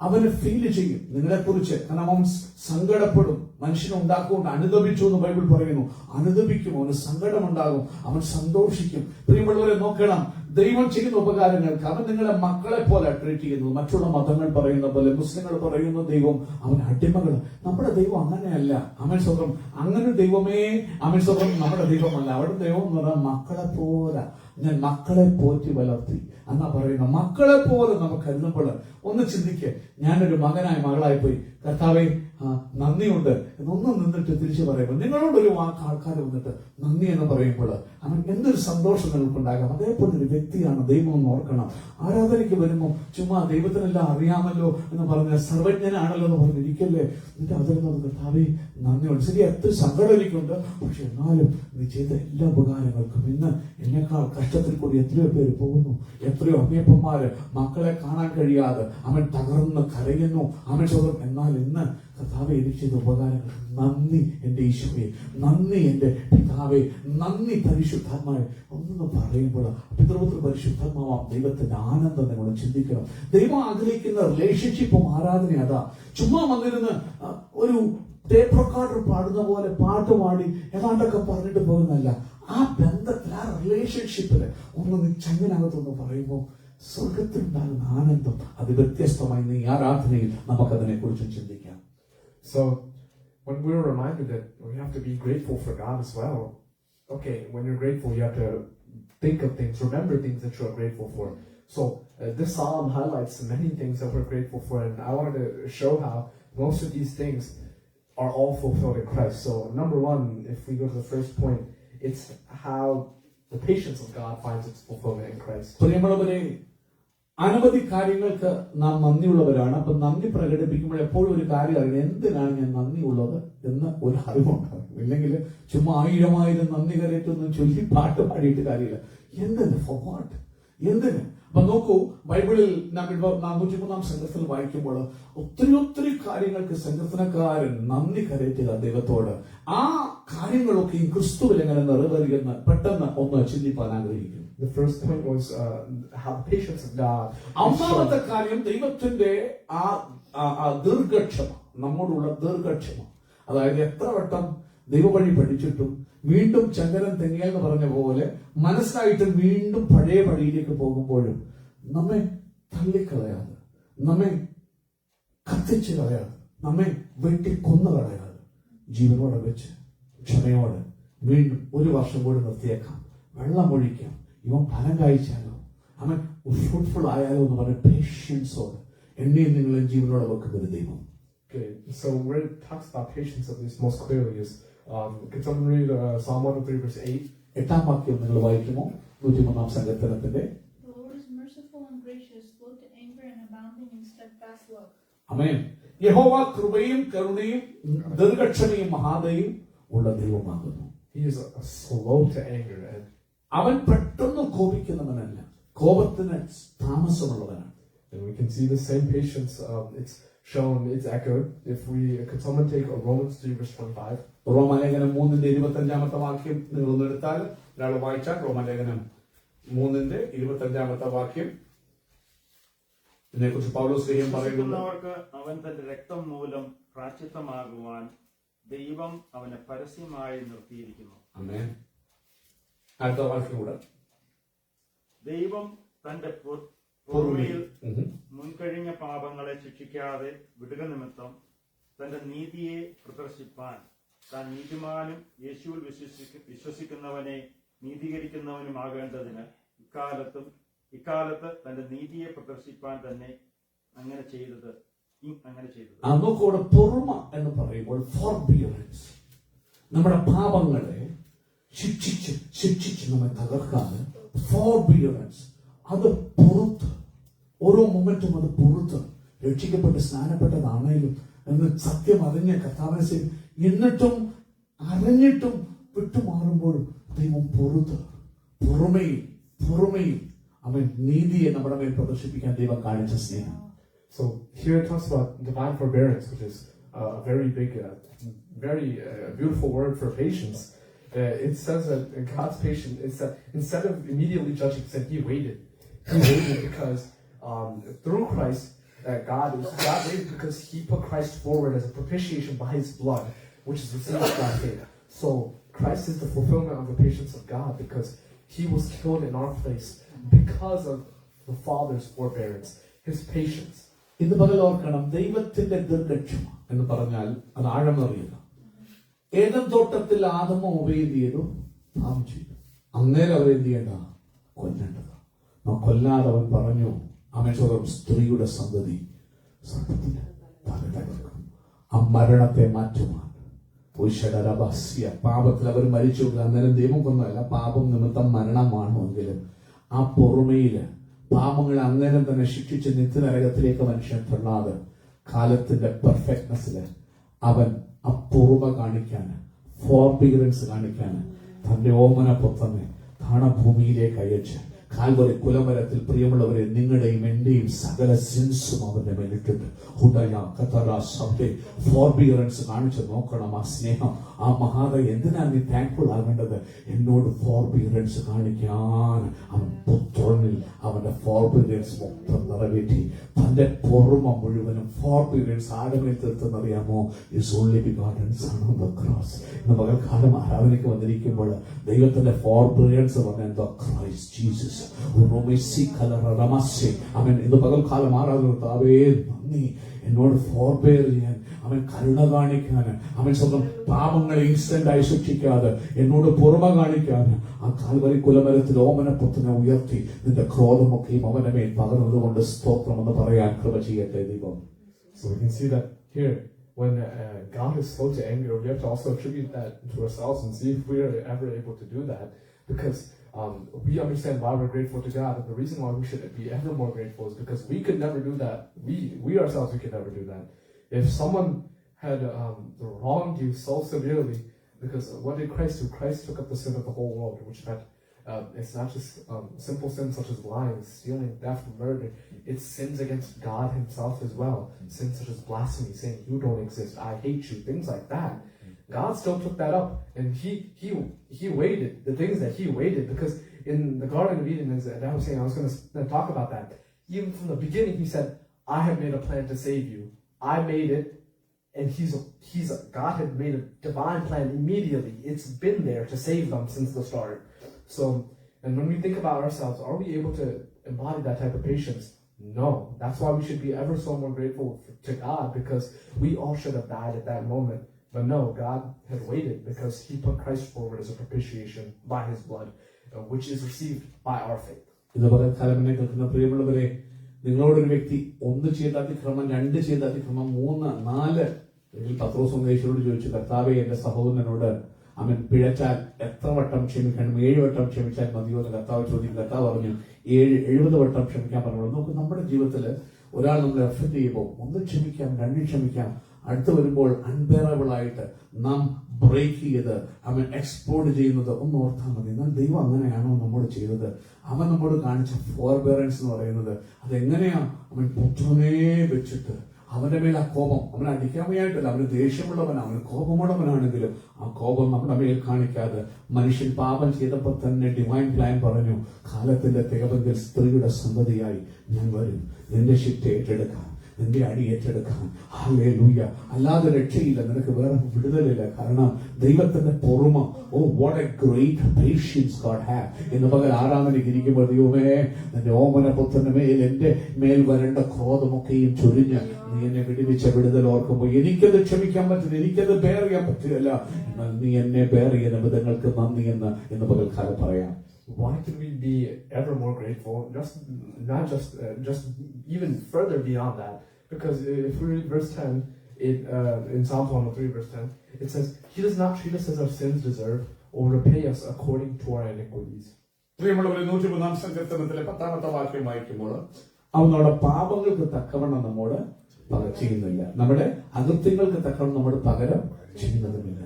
അവന് ഫീൽ ചെയ്യും നിങ്ങളെക്കുറിച്ച്. കാരണം അവൻ സങ്കടപ്പെടും. മനുഷ്യനെ ഉണ്ടാക്കുകൊണ്ട് അനുദപിച്ചു എന്ന് ബൈബിൾ പറയുന്നു. അനുദപിക്കും, അവന് സങ്കടമുണ്ടാകും, അവൻ സന്തോഷിക്കും. പ്രിയമുള്ളവരെ നോക്കണം, ദൈവം ചെയ്യുന്ന ഉപകാരങ്ങൾക്ക് അവൻ നിങ്ങളെ മക്കളെ പോലെ ട്രീറ്റ് ചെയ്യുന്നു. മറ്റുള്ള മതങ്ങൾ പറയുന്ന പോലെ, മുസ്ലിങ്ങൾ പറയുന്ന ദൈവം അവൻ അടിമകൾ. നമ്മുടെ ദൈവം അങ്ങനെയല്ല. അവൻ സ്വന്തം അങ്ങനെ ദൈവമേ, അവൻ സ്വന്തം നമ്മുടെ ദൈവമല്ല. അവിടെ ദൈവം എന്ന് പറഞ്ഞാൽ മക്കളെ പോലെ, ഞാൻ മക്കളെ പോറ്റി വളർത്തി എന്നാ പറയുന്ന. മക്കളെ പോലെ നമുക്ക് കരുതുമ്പോൾ ഒന്ന് ചിന്തിക്ക്, ഞാനൊരു മകനായി മകളായി പോയി, കർത്താവേ നന്ദിയുണ്ട് എന്നൊന്നും നിന്നിട്ട് തിരിച്ചു പറയുമ്പോൾ, നിങ്ങളോടൊരു വാക്ക് ആൾക്കാർ വന്നിട്ട് നന്ദി എന്ന് പറയുമ്പോൾ അവൻ എന്തൊരു സന്തോഷം നിങ്ങൾക്കുണ്ടാകാം. അതേപോലെ ഒരു വ്യക്തിയാണ് ദൈവം എന്ന് ഓർക്കണം. ആരാധനയ്ക്ക് വരുമ്പോൾ ചുമ്മാ ദൈവത്തിനെല്ലാം അറിയാമല്ലോ എന്ന് പറഞ്ഞ സർവജ്ഞനാണല്ലോ എന്ന് പറഞ്ഞിരിക്കല്ലേ, എന്നിട്ട് അതിരുന്നത് കർത്താവേ നന്ദിയുണ്ട്. ശരി, എത്ര സങ്കടം എനിക്കുണ്ട്, പക്ഷെ എന്നാലും നീ ചെയ്ത എല്ലാ ഉപകാരങ്ങൾക്കും. ഇന്ന് എന്നെക്കാൾ കഷ്ടത്തിൽ കൂടി എത്രയോ പേര് പോകുന്നു, എത്രയോ അമ്മയപ്പന്മാര് മക്കളെ കാണാൻ കഴിയാതെ അവൻ തകർന്ന് കരയുന്നു. അവൻ ചോദ്യം, എന്നാൽ ഇന്ന് കർത്താവെ എനിക്ക് ചെയ്ത ഉപകാരങ്ങൾ നന്ദി എന്റെ ഈശോയെ, നന്ദി എന്റെ പിതാവെ, നന്ദി പരിശുദ്ധാത്മാവെ ഒന്നെന്ന് പറയുമ്പോൾ പിതൃപുത്ര പരിശുദ്ധാത്മാവാം ദൈവത്തിന്റെ ആനന്ദം നിങ്ങൾ ചിന്തിക്കണം. ദൈവം ആഗ്രഹിക്കുന്ന റിലേഷൻഷിപ്പും ആരാധന അതാ. ചുമ്മാ വന്നിരുന്ന് ഒരു ടേപ്പ് റെക്കോർഡർ പാടുന്ന പോലെ പാട്ട് പാടി ഏതാണ്ടൊക്കെ പറഞ്ഞിട്ട് പോകുന്നല്ല. ആ ബന്ധത്തിൽ, ആ റിലേഷൻഷിപ്പില് ഒന്ന് നീ ചങ്ങനകത്തൊന്ന് പറയുമ്പോൾ സ്വർഗത്തിലുണ്ടാകുന്ന ആനന്ദം അത് വ്യത്യസ്തമായി നീ ആരാധനയിൽ നമുക്കതിനെ കുറിച്ച് ചിന്തിക്കാം. So when we're reminded that we have to be grateful for God as well, when you're grateful, you have to think of things, remember things that you are grateful for. So this psalm highlights many things that we're grateful for, and I wanted to show how most of these things are all fulfilled in Christ. So, number one, if we go to the first point, it's how the patience of God finds its fulfillment in Christ. പ്രിയമുള്ളവരെ, അനവധി കാര്യങ്ങൾക്ക് നാം നന്ദിയുള്ളവരാണ്. അപ്പൊ നന്ദി പ്രകടിപ്പിക്കുമ്പോൾ എപ്പോഴും ഒരു കാര്യം അറിയണം, എന്തിനാണ് ഞാൻ നന്ദിയുള്ളത് എന്ന് ഒരു അറിവുണ്ടാകും. ഇല്ലെങ്കിൽ ചുമ്മാ ആയിരം നന്ദി കരേറ്റൊന്നും ചൊല്ലി പാട്ട് പാടിയിട്ട് കാര്യമില്ല. എന്തിന്? For what? എന്തിന്? അപ്പൊ നോക്കൂ, ബൈബിളിൽ നാം 403 സംഘത്തിൽ വായിക്കുമ്പോൾ ഒത്തിരി കാര്യങ്ങൾക്ക് സങ്കീർത്തനക്കാരൻ നന്ദി കരയറ്റുക ദൈവത്തോട്. ആ കാര്യങ്ങളൊക്കെ ഈ ക്രിസ്തുവിൽ എങ്ങനെ നിറവേറിയെന്ന് പെട്ടെന്ന് ഒന്ന് ചിന്തിപ്പാൻ ആഗ്രഹിക്കുന്നു. The first point was how the patience of God. ഒന്നാമത്തെ കാര്യം ദൈവത്തിന്റെ ആ ദീർഘക്ഷമ, നമ്മോടുള്ള ദീർഘക്ഷമ. അതായത് എത്ര വട്ടം ദൈവവഴി പഠിച്ചിട്ടും വീണ്ടും ചങ്കരൻ തെങ്ങിയെന്ന് പറഞ്ഞ പോലെ മനസ്സിലായിട്ടും വീണ്ടും പഴയ വഴിയിലേക്ക് പോകുമ്പോഴും നമ്മെ തള്ളിക്കളയാതെ, നമ്മെ കത്തിച്ചു കളയാതെ, നമ്മെ വെട്ടിക്കൊന്നു കളയാതെ ജീവനോടെ വെച്ച് ക്ഷമയോടെ വീണ്ടും ഒരു വർഷം കൂടി നിർത്തിയേക്കാം, വെള്ളമൊഴിക്കാം, ഇവൻ ഫലം കഴിച്ചാലോ, അവൻ ഫ്രൂട്ട്ഫുൾ ആയാലോ എന്ന് പറഞ്ഞ പേഷ്യൻസോടെ എന്നെയും നിങ്ങളും ജീവനോടെ വെക്കുന്ന ദൈവം. Okay, so where it talks about patience at least most clearly is, can someone read Psalm 103 verse 8? 8ാം വാക്യം നിങ്ങൾ വായിക്കുമോ? 103 സങ്കീർത്തനത്തിന്റെ. The Lord is merciful and gracious, slow to anger and abounding in steadfast love. ആമേൻ. യഹോവ കൃപയും കരുണയും ദീർഘക്ഷമയും മഹാദയും ഉള്ള ദൈവമാകുന്നു. He is slow to anger, and അവൻ പെട്ടെന്ന് കോപിക്കുന്നവനല്ല, കോപത്തിന് താമസമുള്ളവനാണ്. and we can see the same patience. It's shown, it's echoed. If we could someone take Romans 3 verse 25. റോമാലേഖനം 3:25 വാക്യം നിങ്ങൾ ഒന്നെടുത്താൽ, ഒരാൾ വായിച്ചാൽ റോമാലേഖനം 3:25 വാക്യം. ഇതിനെക്കുറിച്ച് പൗലോസ് പറയുന്നു, അവൻ തന്റെ രക്തം മൂലം പ്രായശ്ചിത്തമാകുവാൻ ദൈവം അവനെ പരസ്യമായി നിർത്തിയിരിക്കുന്നു. ആമേൻ. അടുത്ത വാക്യം കൂടെ. ദൈവം തന്റെ പൊറുമയിൽ മുൻകഴിഞ്ഞ പാപങ്ങളെ ശിക്ഷിക്കാതെ വിടുക നിമിത്തം തന്റെ നീതിയെ പ്രദർശിപ്പാൻ താൻ നീതിമാനും യേശുവിൽ വിശ്വസിക്കുന്നവനെ നീതീകരിക്കുന്നവനുമാകേണ്ടതിന് ഇക്കാലത്ത് തന്റെ നീതിയെ പ്രദർശിപ്പാൻ തന്നെ അങ്ങനെ ചെയ്തത്. നമുക്കൂടെ പൊറുമ എന്ന് പറയുമ്പോൾ ഫോർബിയറൻസ്, നമ്മുടെ പാപങ്ങളെ ശിക്ഷിച്ച് നമ്മെ തകർക്കാതെ ഫോർബിയറൻസ്, അത് പുറത്ത് ഓരോ മൊമെന്റും അത് പുറത്ത് രക്ഷിക്കപ്പെട്ട് സ്നാനപ്പെട്ടതാണേലും എന്ന് സത്യം അറിഞ്ഞ കർത്താവിനെ എന്നിട്ടും അറിഞ്ഞിട്ടും വിട്ടുമാറുമ്പോൾ ദൈവം പുറമേയും അവൻ നീതിയെ നമ്മുടെ മേൽ പ്രദർശിപ്പിക്കാൻ ദൈവം കാണിച്ച സ്നേഹം. So here it talks about divine forbearance, which is a very big, very beautiful word for patience. It says that God's patience is that instead of immediately judging sin, He waited. He waited because through Christ, God waited because He put Christ forward as a propitiation by His blood, which is received by faith. So Christ is the fulfillment of the patience of God because He was killed in our place because of the Father's forbearance, His patience. ഇന്ന് പകൽ ഓർക്കണം, ദൈവത്തിന്റെ ദീർഘക്ഷമ എന്ന് പറഞ്ഞാൽ അത് ആഴമറിയുക. Eden തോട്ടത്തിൽ ആദമ ഉപേന്ത് ചെയ്തു, പാപം ചെയ്തു. അന്നേരം അവർ എന്ത് ചെയ്യേണ്ട? കൊല്ലേണ്ടത്. കൊല്ലാതെ അവൻ പറഞ്ഞു, അമേശ്വരം സ്ത്രീയുടെ സന്തതി സർപ്പത്തിന്റെ തല തകർക്കും, ആ മരണത്തെ മാറ്റുവാൻ. പാപത്തിൽ അവർ മരിച്ചു. അന്നേരം ദൈവം കൊന്നല്ല, പാപം നിമിത്തം മരണമാണെങ്കിലും ആ പൊറുമയില് പാപങ്ങളെ അന്നേരം തന്നെ ശിക്ഷിച്ച് നിത്യനരകത്തിലേക്ക് മനുഷ്യൻ തള്ളാതെ കാലത്തിന്റെ പെർഫെക്റ്റ്നെസ്സില് അവൻ ആ പൊറുമ കാണിക്കാൻ, ഫോർബിയറൻസ് കാണിക്കാൻ തന്റെ ഓമന പുത്രനെ താണഭൂമിയിലേക്ക് അയച്ച് കാൽവറി കുലമരത്തിൽ പ്രിയമുള്ളവരെ നിങ്ങളുടെയും എന്റെയും സകല സിൻസും അവന്റെ മേലിട്ടുണ്ട്. ഫോർബിയറൻസ് കാണിച്ച് നോക്കണം. ആ സ്നേഹം, ആ മഹാദയ. എന്തിനാണ് നീ താങ്ക്ഫുൾ ആകേണ്ടത്? എന്നോട് ഫോർബിയറൻസ് കാണിക്കാൻ അവൻ പുത്രനിൽ അവന്റെ ഫോർബിയറൻസ് മൊത്തം നിറവേറ്റി തന്റെ പൊറുമ മുഴുവനും ഫോർബിയറൻസ് ആഴമേൽ തീർത്തെന്നറിയാമോ? Is only begotten son on the cross. ഇന്ന് പകൽക്കാലം ആരാധനയ്ക്ക് വന്നിരിക്കുമ്പോൾ ദൈവത്തിന്റെ ഫോർബിയറൻസ് പറഞ്ഞ ക്രൈസ്റ്റ് ജീസസ് അവൻ ഇന്ന് പകൽക്കാലം ആരാധനത്താവേ നന്ദി, എന്നോട് ഫോർബെയർ ചെയ്യാൻ, അവൻ കരുണ കാണിക്കാൻ, അവൻ സ്വന്തം പാപങ്ങളെ ഇൻസ്റ്റന്റായി ശിക്ഷിക്കാതെ എന്നോട് പുറമ കാണിക്കാതെ ആ കാൽവരി കുലമരത്തിൽ ഓമനപ്പുത്തിനെ ഉയർത്തി നിന്റെ ക്രോധമൊക്കെയും അവന്റെ മേൽ പകർന്നതുകൊണ്ട് സ്തോത്രം എന്ന് പറയാൻ കൃപ ചെയ്യട്ടെ ദൈവം. So we can see that here, when God is slow to anger, we have to also attribute that to ourselves and see if we are ever able to do that. Because we understand why we're grateful to God, and the reason why we should be ever more grateful is because we could never do that. We ourselves, we could never do that. If someone had wronged you so severely, because what did Christ do? Christ took up the sin of the whole world, which meant it's not just simple sins such as lying, stealing, theft, murder. It's sins against God himself as well. Sins such as blasphemy, saying you don't exist, I hate you, things like that. God still took that up, and he waited. The things that he waited, because in the Garden of Eden, as I was saying, I was going to talk about that. Even from the beginning, he said, I have made a plan to save you. I made it, and God had made a divine plan immediately. It's been there to save them since the start. So, and when we think about ourselves, are we able to embody that type of patience? No. That's why we should be ever so more grateful to God, because we all should have died at that moment. But no, God had waited because he put Christ forward as a propitiation by his blood, which is received by our faith. ഇന്ന് പകൽക്കാലം കേൾക്കുന്ന പ്രിയമുള്ളവരെ, നിങ്ങളോടൊരു വ്യക്തി 1 ചെയ്ത അതിക്രമം, 2 ചെയ്ത അതിക്രമം, 3, 4 പത്രോസ് യേശുവോട് ചോദിച്ചു, കർത്താവേ എന്റെ സഹോദരനോട് അവൻ പിഴച്ചാൽ എത്ര വട്ടം ക്ഷമിക്കണം? 7 വട്ടം ക്ഷമിച്ചാൽ മതിയോ എന്ന് കർത്താവ് ചോദിക്കും. കർത്താവ് പറഞ്ഞു 70 വട്ടം ക്ഷമിക്കാൻ പറഞ്ഞു. നമുക്ക് നമ്മുടെ ജീവിതത്തിൽ ഒരാൾ നമ്മളെ അഫക്ട് ചെയ്യുമ്പോൾ 1 ക്ഷമിക്കാം, 2 ക്ഷമിക്കാം, അടുത്ത് വരുമ്പോൾ അൺബെയറബിൾ ആയിട്ട് നാം ബ്രേക്ക് ചെയ്ത് അവൻ എക്സ്പ്ലോഡ് ചെയ്യുന്നത് ഒന്ന് ഓർത്താൽ മതി. എന്നാൽ ദൈവം അങ്ങനെയാണോ നമ്മോട് ചെയ്തത്? അവൻ നമ്മോട് കാണിച്ച ഫോർബെയറൻസ് എന്ന് പറയുന്നത് അതെങ്ങനെയാ? അവൻ പുത്രനെ വെച്ചിട്ട് അവന്റെ മേൽ ആ കോപം, അവനെ അടിക്കാൻ വയ്യായിട്ടല്ല, അവന് ദേഷ്യമുള്ളവനാണ്, അവന് കോപമുള്ളവനാണെങ്കിലും ആ കോപം നമ്മുടെ മേൽ കാണിക്കാതെ മനുഷ്യൻ പാപം ചെയ്തപ്പോൾ തന്നെ ഡിവൈൻ പ്ലാൻ പറഞ്ഞു, കാലത്തിന്റെ തികവെങ്കിൽ സ്ത്രീയുടെ സന്തതിയായി ഞാൻ വരും, നിന്റെ ശിക്ഷ ഏറ്റെടുക്കാൻ, നിന്റെ അടി ഏറ്റെടുക്കാൻ. ഹല്ലേലൂയ. അല്ലാതെ രക്ഷയില്ല, നിനക്ക് വേറെ വിടുതലില്ല. കാരണം ദൈവത്തിന്റെ പൊറുമ. O what a great patience God have. ഇന്ന് പകൽ ആരാധനയ്ക്ക് ഇരിക്കുമ്പോൾ ദൈവമേ നിന്റെ ഓമന പുത്രന്റെ മേൽ എന്റെ മേൽ വരേണ്ട ക്രോധമൊക്കെയും ചൊരിഞ്ഞ് നീ എന്നെ വിടുവിച്ച വിടുതൽ ഓർക്കുമ്പോൾ എനിക്കത് ക്ഷമിക്കാൻ പറ്റില്ല, എനിക്കത് ബെയർ ചെയ്യാൻ പറ്റില്ല. എന്നാൽ നീ എന്നെ ബെയർ ചെയ്ത വിധങ്ങൾക്ക് നന്ദി എന്ന് ഇന്ന് പകൽക്കാലം പറയാം. Why can we be ever more grateful? Not just even further beyond that. Because if we read verse 10 in Psalms 103 verse 10, it says, He does not treat us as our sins deserve, or repay us according to our iniquities. പ്രിയമുള്ളവരെ, 103 സങ്കീർത്തനത്തിലെ 10ാമത്തെ വാക്യം വായിക്കുമ്പോൾ അവൻ നമ്മുടെ പാപങ്ങൾക്ക് തക്കവണ്ണം നമ്മോട് പകരം ചെയ്യുന്നില്ല, നമ്മുടെ അകൃത്യങ്ങൾക്ക് തക്കവണ്ണം നമ്മോട് പകരം ചെയ്യുന്നതുമില്ല.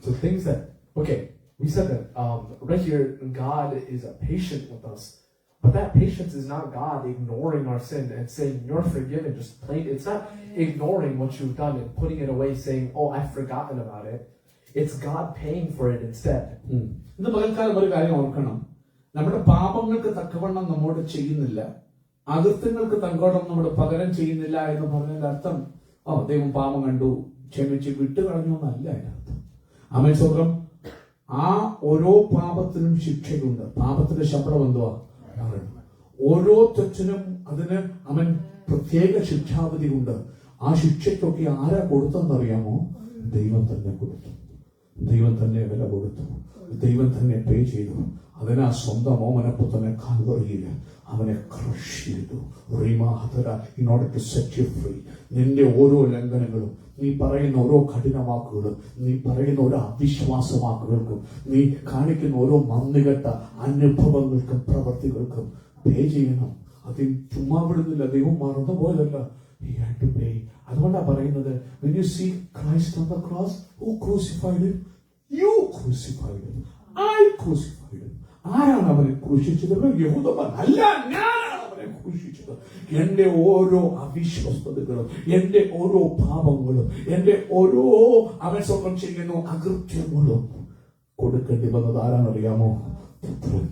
So things that, okay, we said that right here, God is patient with us. But that patience is not God ignoring our sin and saying, you're forgiven, just plain. It's not ignoring what you've done and putting it away, saying, oh, I've forgotten about it. It's God paying for it instead. ഇന്ന് പകൽക്കാലം ഒരു കാര്യം ഓർക്കണം, നമ്മുടെ പാപങ്ങൾക്ക് തക്കവണ്ണം നമ്മോട് ചെയ്യുന്നില്ല, അകൃത്യങ്ങൾക്ക് തക്കവണ്ണം നമ്മോട് പകരം ചെയ്യുന്നില്ല എന്ന് പറഞ്ഞതിന്റെ അർത്ഥം ദൈവം പാപം കണ്ടു ക്ഷമിച്ച് വിട്ടുകളഞ്ഞു എന്നല്ല അതിന്റെ അർത്ഥം. ആമേൻ, സ്തോത്രം. ആ ഓരോ പാപത്തിനും ശിക്ഷയുണ്ട്. പാപത്തിന്റെ ശമ്പളം എന്തുവാ? ഓരോ തെറ്റിനും അതിന് അവൻ പ്രത്യേക ശിക്ഷാവിധി ഉണ്ട്. ആ ശിക്ഷയ്ക്കൊക്കെ ആരാ കൊടുത്തെന്നറിയാമോ? ദൈവം തന്നെ കൊടുത്തു. ദൈവം തന്നെ വില കൊടുത്തു. ദൈവം തന്നെ പേ ചെയ്തു. അതിനാ സ്വന്തം ഓമനപ്പുത്രനെ കാൽവറിയിൽ അവനെ ക്രഷ് ചെയ്തു. in order to set you free. നിന്റെ ഓരോ ലംഘനങ്ങളും, നീ പറയുന്ന ഓരോ കഠിന വാക്കുകളും, നീ പറയുന്ന ഓരോ അവിശ്വാസ വാക്കുകൾക്കും, നീ കാണിക്കുന്ന ഓരോ നന്ദികെട്ട അനുഭവങ്ങൾക്കും പ്രവർത്തികൾക്കും പേ ചെയ്യണം. അത് ചുമ്മാ വിടുന്നില്ല, ദൈവം മറന്നു പോയതല്ല. He had to pay. അതുകൊണ്ടാ പറയുന്നത്, when you see Christ on the cross, who crucified him? You crucified him. I crucified him. ആരാണ് അവനെ ക്രൂശിച്ചത്? യഹൂദന്മാർ അല്ല, ഞാനാണ് അവനെ ക്രൂശിച്ചത്. എന്റെ ഓരോ അവിശ്വസ്തതകളും, എന്റെ ഓരോ പാപങ്ങളും, എന്റെ ഓരോ അവൻ സ്വന്തം ചെയ്യുന്ന അകൃത്യങ്ങളും കൊടുക്കേണ്ടി വന്നത് ആരാണെന്നറിയാമോ? പുത്രൻ,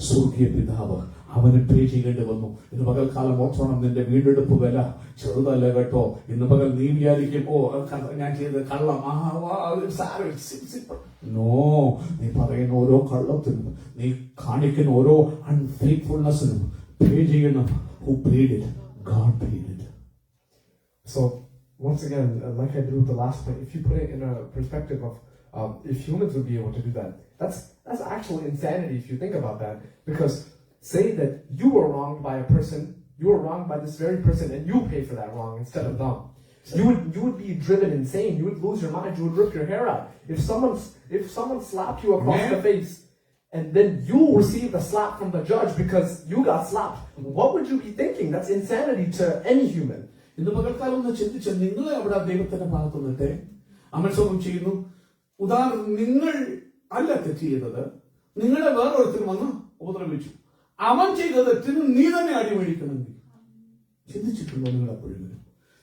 സ്വർഗീയ പിതാവ്. അവന് പേ ചെയ്യേണ്ടി വന്നു. ഇന്ന് പകൽക്കാലം ഓർത്തോണം, നിന്റെ വീണ്ടെടുപ്പ് വില ചെറുതല്ല കേട്ടോ. ഇന്ന് പകൽ നീ വിചാരിക്കും, ഓ ഞാൻ ചെയ്ത കള്ളം, നോ, നീ പറയുന്ന ഓരോ കള്ളത്തിനും, നീ കാണിക്കുന്ന ഓരോ അൺഫെയ്ത്ത്ഫുൾനെസ്സിനും പേ ചെയ്യണം. Who paid it? God paid it. So, once again, like I did with the last point, if you put it in a perspective of if humans would be able to do that, that's actual insanity if you think about that. Because say that you were wronged by a person, you were wronged by this very person, and you pay for that wrong instead of them. You would be driven insane. You would lose your mind. You would rip your hair out. If someone slapped you across the face, and then you receive the slap from the judge because you got slapped, what would you be thinking? That's insanity to any human. ഇന്ന് പകൽക്കാലം ഒന്ന് ചിന്തിച്ച്, നിങ്ങൾ അവിടെ ദൈവത്തിന്റെ ഭാഗത്ത് നിന്നിട്ട് അമൽസോകം ചെയ്യുന്നു. ഉദാഹരണം, നിങ്ങൾ അല്ല തെറ്റ് ചെയ്തത്, നിങ്ങളെ വേറൊരുത്തിന് വന്ന് ഉപദ്രവിച്ചു, അവൻ ചെയ്ത തെറ്റിന് നീ തന്നെ അടിമേടിക്കണമെങ്കിൽ ചിന്തിച്ചിട്ടുണ്ടോ? നിങ്ങൾ എപ്പോഴും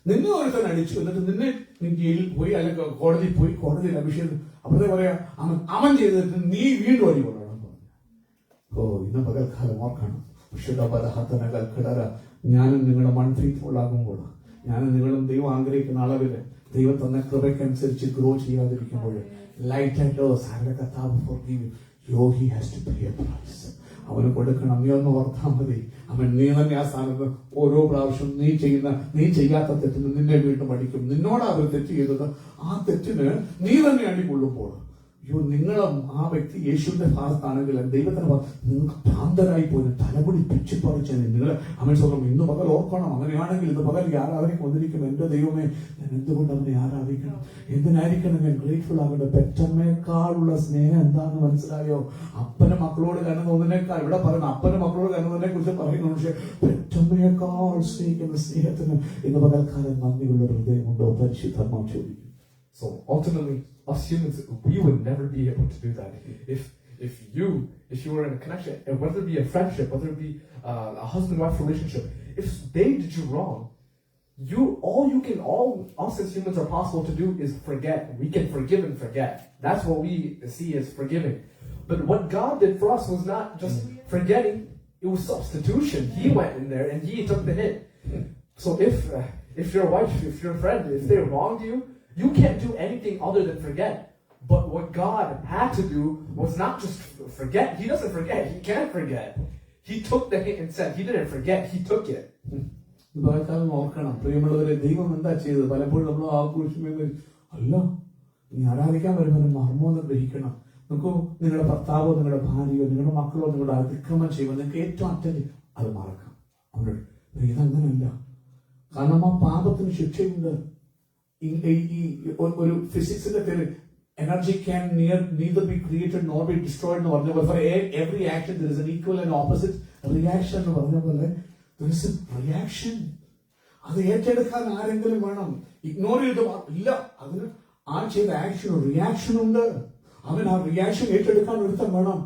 നിന്നെ ഒരുത്തൻ അടിച്ചു, എന്നിട്ട് നിന്നെ നീ ജയിലിൽ പോയി അല്ലെങ്കിൽ കോടതിയിൽ പോയി, കോടതിയിൽ അഭിഷേകം അവിടെ പറയാ അവൻ ചെയ്ത തെറ്റിന് നീ വീണ്ടും അടി കൊള്ളണം. ഓ, ഇന്ന് പകൽക്കാലം ഓർക്കണം, ഞാനും നിങ്ങളുടെ അൺഫെയ്ത്ത്ഫുൾ ആകുമ്പോൾ, ഞാനും നിങ്ങളും ദൈവം ആഗ്രഹിക്കുന്ന അളവില് ദൈവം തന്ന കൃപയ്ക്കനുസരിച്ച് ഗ്രോ ചെയ്യാതിരിക്കുമ്പോൾ, ലൈറ്റ് ആയിട്ടോ സാറിന്റെ കർത്താവ് forgive you, he has to pay a price. അവന് കൊടുക്കണം. നീ ഒന്ന് ഓർത്താൽ മതി, അവൻ നീ തന്നെ ആ സ്ഥാനത്ത് ഓരോ പ്രാവശ്യം നീ ചെയ്യാത്ത തെറ്റിന് നിന്നെ വീണ്ടും അടിക്കും. നിന്നോട് അവർ തെറ്റ് ചെയ്തത്, ആ തെറ്റിന് നീ തന്നെ അടികൊള്ളുമ്പോൾ, നിങ്ങളും ആ വ്യക്തി യേശുവിന്റെ ഭാഗത്താണെങ്കിൽ ദൈവത്തിന് നിങ്ങൾക്ക് ഭ്രാന്തരായി പോലും തലമുടി പിച്ചിപ്പറിച്ച് നിങ്ങൾ അവൻ സ്വന്തം ഇന്ന് പകൽ ഓർക്കണം. അങ്ങനെയാണെങ്കിൽ ഇന്ന് പകൽ ആരാധനയ്ക്ക് വന്നിരിക്കും. എന്റെ ദൈവമേ, ഞാൻ എന്തുകൊണ്ട് അവനെ ആരാധിക്കണം? എന്തിനായിരിക്കണം ഞാൻ ഗ്രേറ്റ്ഫുൾ ആകേണ്ടത്? പെറ്റമ്മേക്കാളുള്ള സ്നേഹം എന്താണെന്ന് മനസ്സിലായോ? അപ്പന് മക്കളോട് കരുതുന്നതിനേക്കാൾ, ഇവിടെ പറയുന്ന അപ്പന് മക്കളോട് കരുതുന്നതിനെ കുറിച്ച് പറയുന്നു, പക്ഷെ പെറ്റമ്മയേക്കാൾ സ്നേഹിക്കുന്ന സ്നേഹത്തിന് ഇന്ന് പകൽക്കാലം നന്ദിയുള്ള ഹൃദയമുണ്ടോ? പരിശുദ്ധാത്മാവ് ചോദിക്കും. So ultimately, us humans, we would never be able to do that. If you were in a connection, whether it be a friendship, whether it be a husband-wife relationship, if they did you wrong, all us as humans are possible to do is forget. We can forgive and forget. That's what we see as forgiving. But what God did for us was not just forgetting; it was substitution. He went in there and He took the hit. So if your wife, if your friend, if they wronged you, you can't do anything other than forget. But what God had to do was not just forget. He doesn't forget. He can't forget. He took the hit and said, He didn't forget. He took it. ഓർക്കണം പ്രിയമുള്ളവരെ, ദൈവം എന്താ ചെയ്തത്? പലപ്പോഴും നമ്മൾ ആഘോഷിക്കുമ്പോൾ അല്ല, നീ ആരാധിക്കാൻ വരുമ്പോൾ മർമ്മോന്ന് ഗ്രഹിക്കണം. നോക്കൂ, നിങ്ങളുടെ ഭർത്താവോ നിങ്ങളുടെ ഭാര്യയോ നിങ്ങളുടെ മക്കളോ നിങ്ങളുടെ അതിക്രമം ചെയ്യുമ്പോൾ നിങ്ങൾക്ക് ഏറ്റവും അറ്റൻഡ് അത് മറക്കാം. അവരോട് ഇതങ്ങനല്ല, കാരണം ആ പാപത്തിന് ശിക്ഷയുണ്ട്. ഒരു ഫിസിക്സിന്റെ പേര് energy can neither be created nor be destroyed എന്ന് പറഞ്ഞ പോലെ, for every action there is an equal and opposite reaction എന്ന് പറഞ്ഞ പോലെ there is a reaction. അത് ഏറ്റെടുക്കാൻ ആരെങ്കിലും വേണം. ഇഗ്നോർ ചെയ്ത് ഇല്ല, അതിന് ആ ചെയ്ത ആക്ഷൻ റിയാക്ഷൻ ഉണ്ട്. അവൻ ആ റിയാക്ഷൻ ഏറ്റെടുക്കാൻ ഒരുത്തം വേണം.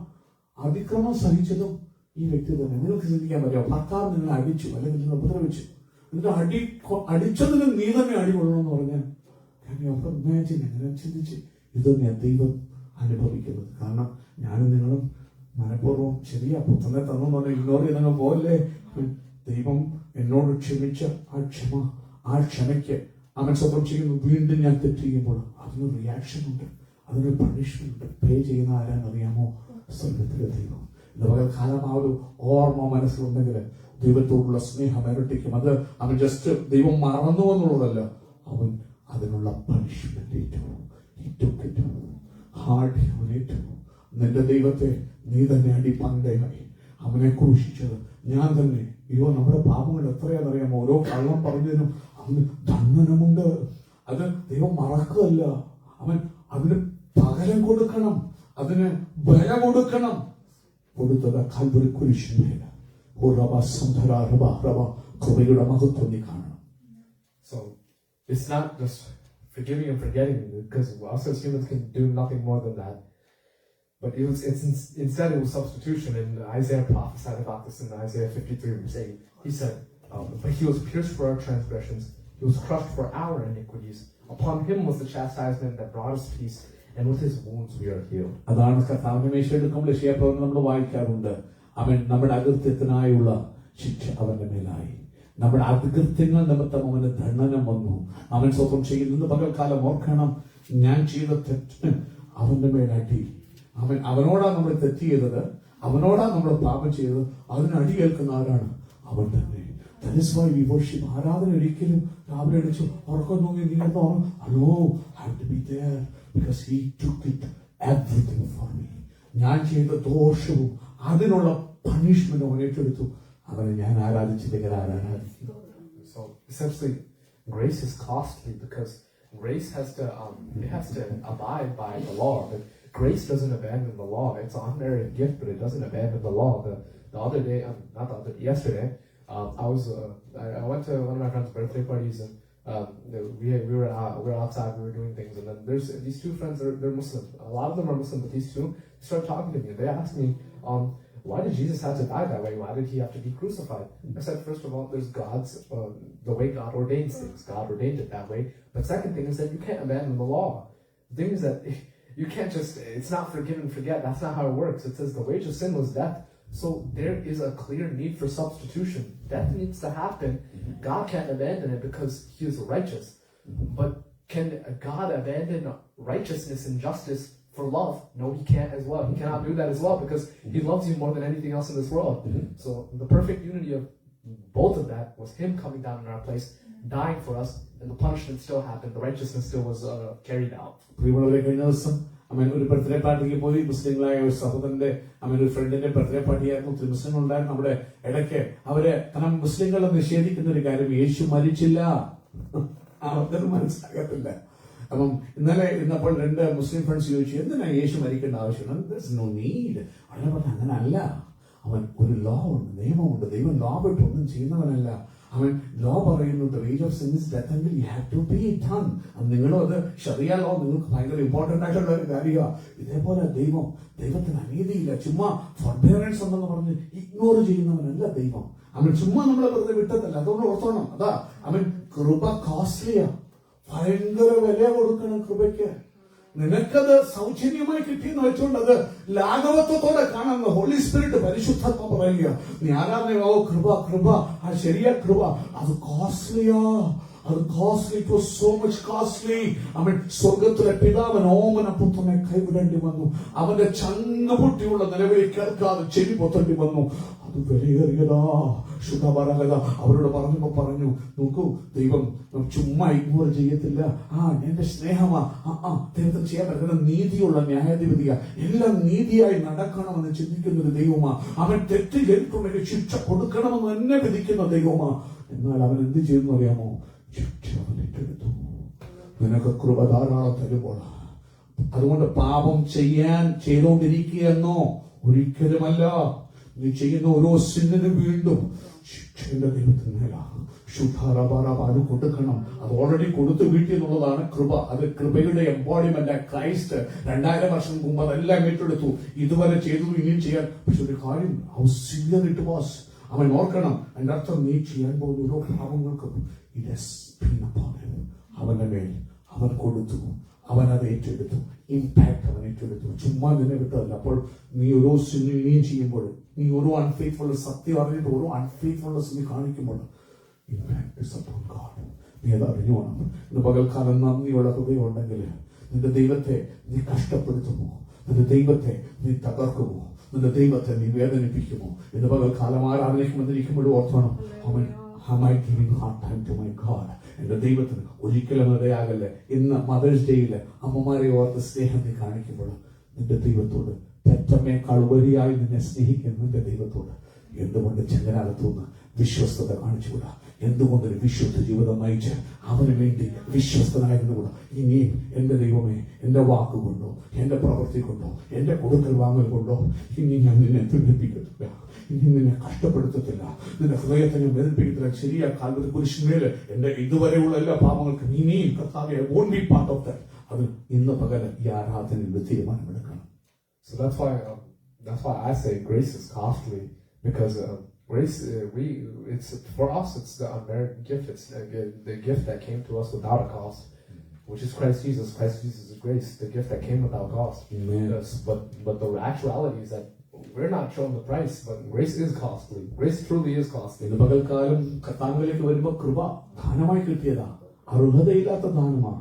അതിക്രമം സഹിച്ചതും ഈ വ്യക്തി തന്നെ. നിങ്ങൾക്ക് ചിന്തിക്കാൻ പറ്റുമോ? ഭർത്താവ് നിങ്ങളെ അടിച്ചു അല്ലെങ്കിൽ നിങ്ങൾ ഉപദ്രവിച്ചു, എന്നിട്ട് അടിച്ചതിന് നീ തന്നെ അടി കൊള്ളണമെന്ന് പറഞ്ഞാൽ ഇമാജിൻ, അങ്ങനെ ചിന്തിച്ച് ഇത് തന്നെയാണ് ദൈവം അനുഭവിക്കുന്നത്. കാരണം ഞാനും നിങ്ങളും മനഃപൂർവ്വം ശരിയാ പുത്രനെ തന്നു പറഞ്ഞാൽ ഇഗ്നോർ ചെയ്തങ്ങ് പോലല്ലേ. ദൈവം എന്നോട് ക്ഷമിച്ച ആ ക്ഷമയ്ക്ക് അവൻ സ്വന്തം ചെയ്യുന്നു. വീണ്ടും ഞാൻ തെറ്റ് ചെയ്യുമ്പോൾ അതിന് റിയാക്ഷൻ ഉണ്ട്, അതിന് പണിഷ്മെന്റ് ഉണ്ട്. പേ ചെയ്യുന്ന ആരാന്നറിയാമോ? സ്വർഗത്തിലെ ദൈവം. ഇന്ന് പകൽക്കാലം ആ ഒരു ഓർമ്മ മനസ്സിലുണ്ടെങ്കിൽ ദൈവത്തോടുള്ള സ്നേഹം ഇരട്ടിക്കും. അത് അവൻ ജസ്റ്റ് ദൈവം മറന്നു എന്നുള്ളതല്ല, അവൻ അതിനുള്ള പണിഷ്മെന്റ് ഏറ്റു. നിന്റെ ദൈവത്തെ നീ തന്നെ അടിപ്പണ്ടയായി അവനെ ക്രൂശിച്ചത് ഞാൻ തന്നെ. നമ്മുടെ പാപങ്ങൾ എത്രയാണെന്നറിയാമോ? ഓരോ കള്ളം പറഞ്ഞതിനും അവന് ദണ്ഡനമുണ്ട്. അത് ദൈവം മറക്കുകയല്ല, അവൻ അതിന് പകരം കൊടുക്കണം, അതിന് ബല കൊടുക്കണം. കൊടുത്തത് കൽവരി കുരിശിന്മേൽ. കൃപയുടെ മഹത്വം നീ കാണണം. So it's not just forgiving and forgetting, because us as humans can do nothing more than that. But instead it was substitution. And Isaiah prophesied about this in Isaiah 53 verse 8. He said, but He was pierced for our transgressions, He was crushed for our iniquities. Upon Him was the chastisement that brought us peace, and with His wounds we are healed. അതാണ് കർത്താവിനെ മേശയെടുക്കുമ്പോൾ യശയ്യാപ്രവചനം നമ്മൾ വായിക്കാറുണ്ട്. അവൻ നമ്മുടെ അകൃത്യത്തിനായുള്ള ശിക്ഷ അവന്റെ മേലായി. നമ്മുടെ അകൃത്യങ്ങൾ നിമിത്തം അവന് ദണ്ഡനം വന്നു. അവൻ സ്വന്തം ചെയ്യുന്നത് പകൽക്കാലം ഓർക്കണം, ഞാൻ ചെയ്ത തെറ്റിന് അവന്റെ മേലടി. അവനോടാ നമ്മൾ തെറ്റ് ചെയ്തത്, അവനോടാ നമ്മൾ പാപം ചെയ്തത്, അതിന് അടിയേൽക്കുന്ന ആരാണ്? അവൻ തന്നെ. That is why we worship. ആരാധന ഒരിക്കലും രാവിലെ അടിച്ചു ഉറക്കം നോക്കി നീങ്ങുന്ന hello, I have to be there because he took it everything for me. ഞാൻ ചെയ്ത ദോഷവും അതിനുള്ള പണിഷ്മെന്റ് അവൻ ഏറ്റെടുത്തു. അവനെ ഞാൻ ആരാധിച്ചില്ലെങ്കിൽ ആരാധിക്കും? So essentially, grace is costly because grace has to abide by the law. But grace doesn't abandon the law. It's an unmerited gift, but it doesn't abandon the law. The other day, yesterday, I went to one of my friend's birthday parties, and we were outside, we were doing things, and then there's these two friends. They're Muslim. A lot of them are Muslim, but these two started talking to me, and they asked me, why did Jesus have to die that way? Why did he have to be crucified? I said, first of all, there's the way God ordains things. God ordained it that way. But second thing is that you can't abandon the law. The thing is that you can't just, it's not forgive and forget. That's not how it works. It says the wage of sin was death. So there is a clear need for substitution. Death needs to happen. God can't abandon it because he is righteous. But can God abandon righteousness and justice for love? No, he can't as well. He cannot do that as well because he loves you more than anything else in this world. So the perfect unity of both of that was him coming down in our place, dying for us, and the punishment still happened. The righteousness still was carried out. പ്രിയമുള്ളവരെ, കഴിഞ്ഞ ദിവസം ഒരു birthday പാർട്ടിക്ക് പോയി. മുസ്ലിങ്ങളായ ഒരു സഹോദരന്റെ ഒരു ഫ്രണ്ടിന്റെ ബർത്ത്ഡേ പാർട്ടി ആയിരുന്നു. ഒത്തിരി മുസ്ലിങ്ങളുണ്ടായിരുന്നു നമ്മുടെ ഇടയ്ക്ക്. കാരണം മുസ്ലിങ്ങളെ നിഷേധിക്കുന്ന ഒരു കാര്യം, യേശു മരിച്ചില്ല, അവർക്കത് മനസ്സിലാകത്തില്ല. അപ്പം ഇന്നലെ ഇരുന്നപ്പോൾ 2 മുസ്ലിം ഫ്രണ്ട്സ് ചോദിച്ചു, എന്തിനാ യേശു മരിക്കേണ്ട ആവശ്യം? No need. അങ്ങനെ പറഞ്ഞ അങ്ങനല്ല. അവൻ ഒരു ലോ ഉണ്ട്, നിയമമുണ്ട്. ദൈവം ലോ വിട്ട് ഒന്നും ചെയ്യുന്നവനല്ല. അവൻ ലോ പറയുന്നു the wage of sin is death and you have to be done. നിങ്ങളും അത് ശരിയ ലോ നിങ്ങൾക്ക് ഭയങ്കര ഇമ്പോർട്ടന്റ് ആയിട്ടുള്ള ഒരു കാര്യമാണ്. ഇതേപോലെ ദൈവത്തിന് അനീതിയില്ല. ചുമ്മാ ഫോർബിയറൻസ് ഉണ്ടെന്ന് പറഞ്ഞ് ഇഗ്നോർ ചെയ്യുന്നവനല്ല ദൈവം. അവൻ ചുമ്മാ നമ്മളെ വെറുതെ വിട്ടതല്ല. അതുകൊണ്ട് ഓർത്തോണം, അതാ അവൻ കൃപ കോസ്റ്റ്ലിയാ. ഭയങ്കര വില കൊടുക്കണം കൃപയ്ക്ക്. നിനക്കത് സൗജന്യമായി കിട്ടിയെന്ന് വെച്ചുകൊണ്ട് അത് ലാഘവത്വത്തോടെ കാണുന്ന ഹോളി സ്പിരിറ്റ് പരിശുദ്ധാത്മ പറയുക, നീ ആരാധനയോ കൃപ കൃപ, ആ ശരിയാ കൃപ, അത് കോസ്റ്റ്ലിയാ. അത് costly, it was so much costly. അവൻ സ്വർഗത്തിലെ പിതാവൻ ഓമന പുത്രനെ കൈവിടേണ്ടി വന്നു. അവന്റെ ചങ്ങപൊട്ടിയുള്ള നിലവിളി കേൾക്കാതെ ചെവി പൊത്തേണ്ടി വന്നു. അത് വിലയേറിയതാ. ശുദ്ധപരകത അവരോട് പറഞ്ഞു, നോക്കൂ, ദൈവം ചുമ്മാ ഇഗ്നോർ ചെയ്യത്തില്ല. എന്റെ സ്നേഹമാ, ദൈവത്തിന് ചെയ്യാൻ പറ്റുന്ന നീതിയുള്ള ന്യായാധിപതിയാ. എല്ലാം നീതിയായി നടക്കണമെന്ന് ചിന്തിക്കുന്ന ഒരു ദൈവമാ. അവൻ തെറ്റ് ചെയ്തിട്ടുണ്ടെങ്കിൽ ശിക്ഷ കൊടുക്കണമെന്ന് തന്നെ വിധിക്കുന്ന ദൈവമാ. എന്നാൽ അവൻ എന്ത് ചെയ്യുന്നു അറിയാമോ? ശിക്ഷ അവൻ ഏറ്റെടുത്തു. നിനക്ക് കൃപ ധാരാളം തരുമ്പോൾ അതുകൊണ്ട് പാപം ചെയ്തുകൊണ്ടിരിക്കുകയെന്നോ? ഒരിക്കലുമല്ല. നീ ചെയ്യുന്ന ഓരോ സിന്നിനും വീണ്ടും ശിക്ഷയുടെ ദൈവത്തിന് മേലാണ്. അത് കൊടുക്കണം. അത് ഓൾറെഡി കൊടുത്തു വീട്ടിൽ എന്നുള്ളതാണ് കൃപ. അത് കൃപയുടെ എംബോഡിമെന്റ്. ക്രൈസ്റ്റ് 2000 വർഷം മുമ്പ് അതെല്ലാം ഏറ്റെടുത്തു. ഇതുവരെ ചെയ്തു, ഇനിയും ചെയ്യാൻ. പക്ഷെ ഒരു കാര്യം, ഹൗ സിവിയർ ഇറ്റ് വാസ്. അവൻ ഓർക്കണം, അതിന്റെ അർത്ഥം നീ ചെയ്യാൻ പോകുന്ന ഓരോ പാപങ്ങൾക്കും അവന്റെ മേൽ അവൻ കൊടുത്തു. അവൻ അത് ഏറ്റെടുത്തു. ഇമ്പാക്ട് അവൻ ഏറ്റെടുത്തു. ചുമ്മാ നിന്നെ വിട്ടതല്ല. അപ്പോൾ നീ ഓരോ സിനിമ ഇനിയും ചെയ്യുമ്പോൾ, നീ ഓരോ അൺഫെയ്ത്ത്ഫുൾനെസ്, സത്യം അറിഞ്ഞിട്ട് ഓരോ അൺഫെയ്ത്ത്ഫുൾനെസ് നീ കാണിക്കുമ്പോൾ ഇമ്പാക്ട് ഇസ് അപ്പോൺ ഗോഡ്. നീ അത് അറിഞ്ഞു വേണം. ഇന്ന് പകൽക്കാലം നന്ദിയുള്ള ഹൃദയം ഉണ്ടെങ്കിൽ നിന്റെ ദൈവത്തെ നീ കഷ്ടപ്പെടുത്തുമോ? നിന്റെ ദൈവത്തെ നീ തകർക്കുമോ? നിന്റെ ദൈവത്തെ നീ വേദനിപ്പിക്കുമോ? ഇന്ന് പകൽക്കാലം ആരാധനയ്ക്കുമെന്നിരിക്കുമ്പോഴും ഓർത്തോണം, am I giving hard time to my God? എന്റെ ദൈവത്തിന് ഒരിക്കലും ഇടയാകല്ലേ. ഇന്ന് മദേഴ്സ് ഡേയില് അമ്മമാരെ ഓർത്ത് സ്നേഹം നീ കാണിക്കുമ്പോൾ നിന്റെ ദൈവത്തോട് പെറ്റമ്മേക്കാൾ ഉപരിയായി നിന്നെ സ്നേഹിക്കുന്ന നിന്റെ ദൈവത്തോട് എന്തുകൊണ്ട് ചെങ്ങനാലത്തുനിന്ന് വിശ്വസ്തത കാണിച്ചുകൂടാ? എന്തുകൊണ്ട് ഒരു വിശുദ്ധ ജീവിതം നയിച്ച് അവന് വേണ്ടി വിശ്വസ്തനായിരുന്നുകൂടാ? ഇനിയും എന്റെ ദൈവമേ, എന്റെ വാക്കുകൊണ്ടോ എന്റെ പ്രവൃത്തി കൊണ്ടോ എന്റെ കൊടുക്കൽ വാങ്ങൽ കൊണ്ടോ ഇനി ഞാൻ നിന്നെ പീഡിപ്പിക്കത്തില്ല, ഇനി നിന്നെ കഷ്ടപ്പെടുത്തത്തില്ല, നിന്റെ ഹൃദയത്തെ ഞാൻ വേദനിപ്പിക്കത്തില്ല. ശരിയാ, കാൽവരി കുരിശിന്മേല് എന്റെ ഇതുവരെയുള്ള എല്ലാ പാപങ്ങൾക്കും ഇനിയും കർത്താവേ, I won't be part of that. അത് ഇന്ന് പകരം ഈ ആരാധനയുടെ തീരുമാനമെടുക്കണം. So that's why I say grace is costly, because grace, it's for us, it's the unmerited gift. It's the gift that came to us without a cost, which is Christ Jesus. Christ Jesus is grace, the gift that came without cost. Amen. But the actuality is that we're not showing the price, but grace is costly. Grace truly is costly. ഇന്ന് പകൽക്കാലം കർത്താവിലേക്ക് വരുമ്പോ കൃപ ദാനമായി കിട്ടിയതാ, അർഹതയില്ലാത്ത ദാനമാ.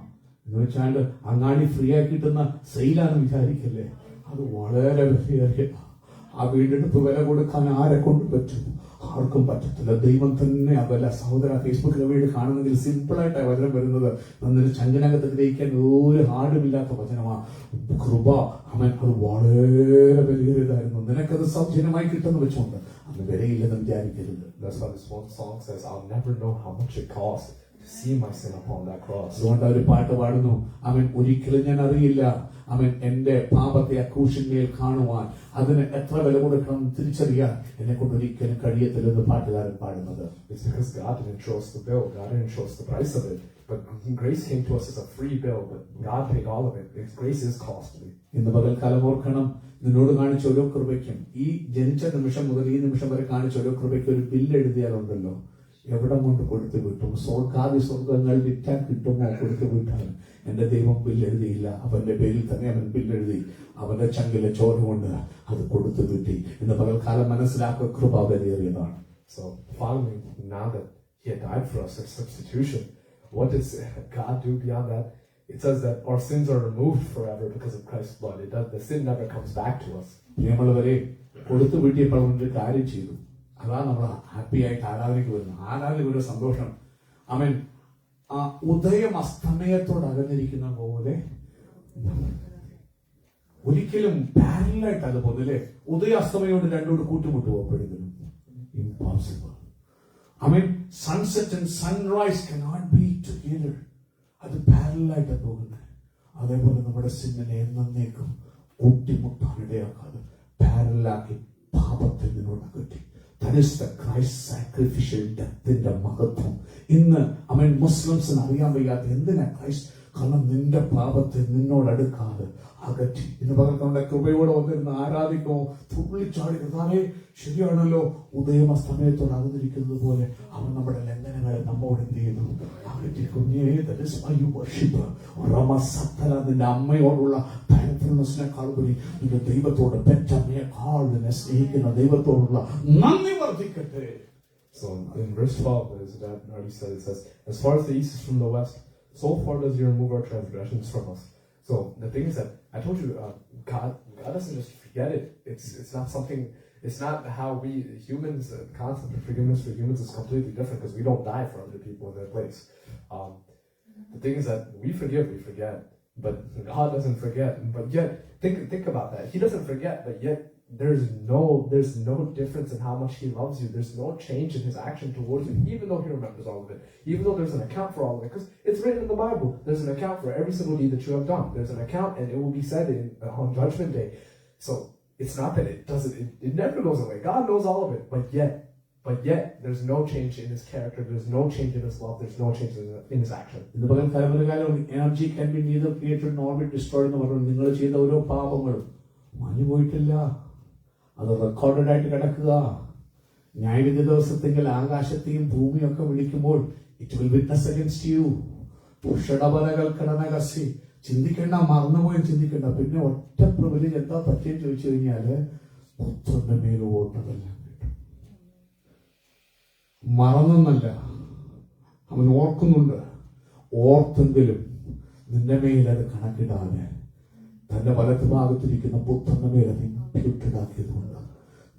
എന്ന് വെച്ചാണ്ട് അങ്ങാടി free ആയി കിട്ടുന്ന സെയിലാന്ന് വിചാരിക്കല്ലേ, അത് വളരെ വിലയേറിയതാ. ആ വീണ്ടെടുപ്പ് വില കൊടുക്കാൻ ആരെ കൊണ്ട് പറ്റും? ആർക്കും പറ്റത്തില്ല. ദൈവം തന്നെ ആ വില. സഹോദര, ഫേസ്ബുക്കിലെ വീട് കാണുന്നെങ്കിൽ സിമ്പിൾ ആയിട്ടാണ് വചനം വരുന്നത്. എന്നൊരു ചങ്കനകത്ത് ഗ്രഹിക്കാൻ ഒരു ഹാർഡുമില്ലാത്ത വചനമാ കൃപ. അവൻ അത് വളരെ വിലയേറിയതായിരുന്നു. നിനക്കത് സൗജന്യമായി കിട്ടുന്ന വെച്ചുകൊണ്ട് അത് വിലയില്ലെന്ന് വിചാരിക്കരുത്. That's why this one song says, I'll never know how much it costs to see my sin upon that cross. അതുകൊണ്ട് ഒരു പാട്ട് പാടുന്നു, അവൻ ഒരിക്കലും ഞാൻ അറിയില്ല അവൻ എന്റെ പാപത്തെ ആ ക്രൂശിന്മേൽ കാണുവാൻ, അതിന് എത്ര വില കൊടുക്കണം തിരിച്ചറിയാൻ എന്നെ കൊണ്ട് ഒരിക്കലും കഴിയത്തില്ലെന്ന് പാട്ടുകാരൻ പാടുന്നത്. It's because God didn't show us the bill. God didn't show us the price of it. But grace came to us as a free bill, but God paid all of it. Grace is costly. ഇന്ന് പകൽക്കാലം ഓർക്കണം, നിന്നോട് കാണിച്ച ഓരോ കൃപയ്ക്കും, ഈ ജനിച്ച നിമിഷം മുതൽ ഈ നിമിഷം വരെ കാണിച്ച ഓരോ കൃപയ്ക്കും ഒരു ബില്ല് എഴുതിയാലുണ്ടല്ലോ, എവിടെ കൊണ്ട് കൊടുത്തു വിട്ടും സ്വർഗാദി സ്വർഗങ്ങൾ വിറ്റാൻ കിട്ടുമോ കൊടുത്തു വിട്ടാൽ എന്റെ ദൈവം ബില്ലെഴുതിയില്ല. അവന്റെ പേരിൽ തന്നെ അവൻ ബില്ലെഴുതി, അവന്റെ ചങ്കിലെ ചോര കൊണ്ട് അത് കൊടുത്തു വിട്ടി. ഇന്ന് പകൽക്കാലം മനസ്സിലാക്കുക, കൃപ വിലയേറിയതാണ്. So finally, now that He had died for us as substitution, what does God do beyond that? It says that our sins are removed forever because of Christ's blood. The sin never comes back to us. പ്രിയമുള്ളവരെ, കൊടുത്തു വിട്ടിയപ്പോൾ അവനൊരു കാര്യം ചെയ്തു. അതാ നമ്മൾ happy ആയിട്ട് ആരാധനയ്ക്ക് വരുന്നു. ആരാധനയ്ക്ക് ഒരു സന്തോഷം. അവൻ ആ ഉദയം അസ്തമയത്തോട് അകന്നിരിക്കുന്ന പോലെ ഒരിക്കലും പാരലായിട്ട് അത് പോകുന്നില്ലേ. ഉദയ അസ്തമയോട് രണ്ടോട് കൂട്ടുമുട്ടുമോ എപ്പോഴെങ്കിലും? Impossible. Sunset and sunrise cannot be together. അത് പാരലായിട്ട് പോകുന്നത്. അതേപോലെ നമ്മുടെ സിന്നിനെ എന്നേക്കും കൂട്ടിമുട്ടാൻ ഇടയാക്കാതെ പാരലാക്കി പാപത്തിൽ നിന്നോട് അകറ്റി. That is the Christ sacrificial deathന്റെ മഹത്വം. ഇന്ന് മുസ്ലിംസിന് അറിയാൻ വയ്യാത്ത എന്തിനാ ക്രൈസ്റ്റ്? കാരണം നിന്റെ പാപത്തെ നിന്നോടടുക്കാതെ അകറ്റി. ഇന്ന് പകർന്ന കൃപയോടെ വന്നിരുന്ന് ആരാധിക്കുമോ? തുള്ളിച്ചാടി കർത്താവേ, ശരിയാണല്ലോ, ഉദയമസ്തമയത്തോട് അകന്നിരിക്കുന്നത് പോലെ അവൻ നമ്മുടെ ലംഘനങ്ങളെ നമ്മോട് എന്ത് ചെയ്യുന്നു? അകറ്റി. കുഞ്ഞേ, that is why you worship. നിന്റെ അമ്മയോടുള്ള താങ്ക്ഫുൾനെസ്സിനേക്കാൾ ഉപരി നിന്റെ ദൈവത്തോട്, പെറ്റമ്മയെക്കാൾ നിന്നെ സ്നേഹിക്കുന്ന ദൈവത്തോടുള്ള നന്ദി വർദ്ധിക്കട്ടെ. So in verse 12, as Dad already said, it says, as far as the east is from the west, so far does He remove our transgressions from us. So the thing is that I told you, God doesn't just forget it. It's not something. It's not how we humans. The concept of forgiveness for humans is completely different because we don't die for other people in their place. The thing is that we forget, but God doesn't forget. But yet, think about that. He doesn't forget, but yet there's no difference in how much He loves you. There's no change in His action towards you, even though He remembers all of it. Even though there's an account for all of it, because it's written in the Bible. There's an account for every single deed that you have done. There's an account, and it will be said on Judgment Day. So it's not that it doesn't. It never goes away. God knows all of it, but yet there's no change in His character. There's no change in His love. There's no change in His action. ഇന്ന് പകൽക്കാലം energy can be neither created nor B destroyed എന്ന് പറഞ്ഞു. നിങ്ങൾ ചെയ്ത ഓരോ പാപങ്ങളും മാഞ്ഞു പോയിട്ടില്ല. അത് റെക്കോർഡഡ് ആയിട്ട് കിടക്കുക. ന്യായവിധി ദിവസത്തെങ്കിൽ ആകാശത്തെയും ഭൂമിയും ഒക്കെ വിളിക്കുമ്പോൾ it will witness against you. ഉഷടപരകൾ കിടനകസി. ചിന്തിക്കേണ്ട, മറന്നുപോയി ചിന്തിക്കേണ്ട. പിന്നെ ഒറ്റ പ്രിവിലേജ് എന്താ പറ്റിയെന്ന് ചോദിച്ചു കഴിഞ്ഞാല് പുത്രന്റെ മേൽ ഓർമ്മതെല്ലാം മറന്നല്ല, അവൻ ഓർക്കുന്നുണ്ട്. ഓർത്തെങ്കിലും നിന്റെ മേൽ അത് കണക്കിടാതെ തന്റെ വലത്ത് ഭാഗത്തിരിക്കുന്ന പുത്രന്റെ മേൽ അത് ഇംപ്യൂട്ടഡ് ആക്കിയതുകൊണ്ട്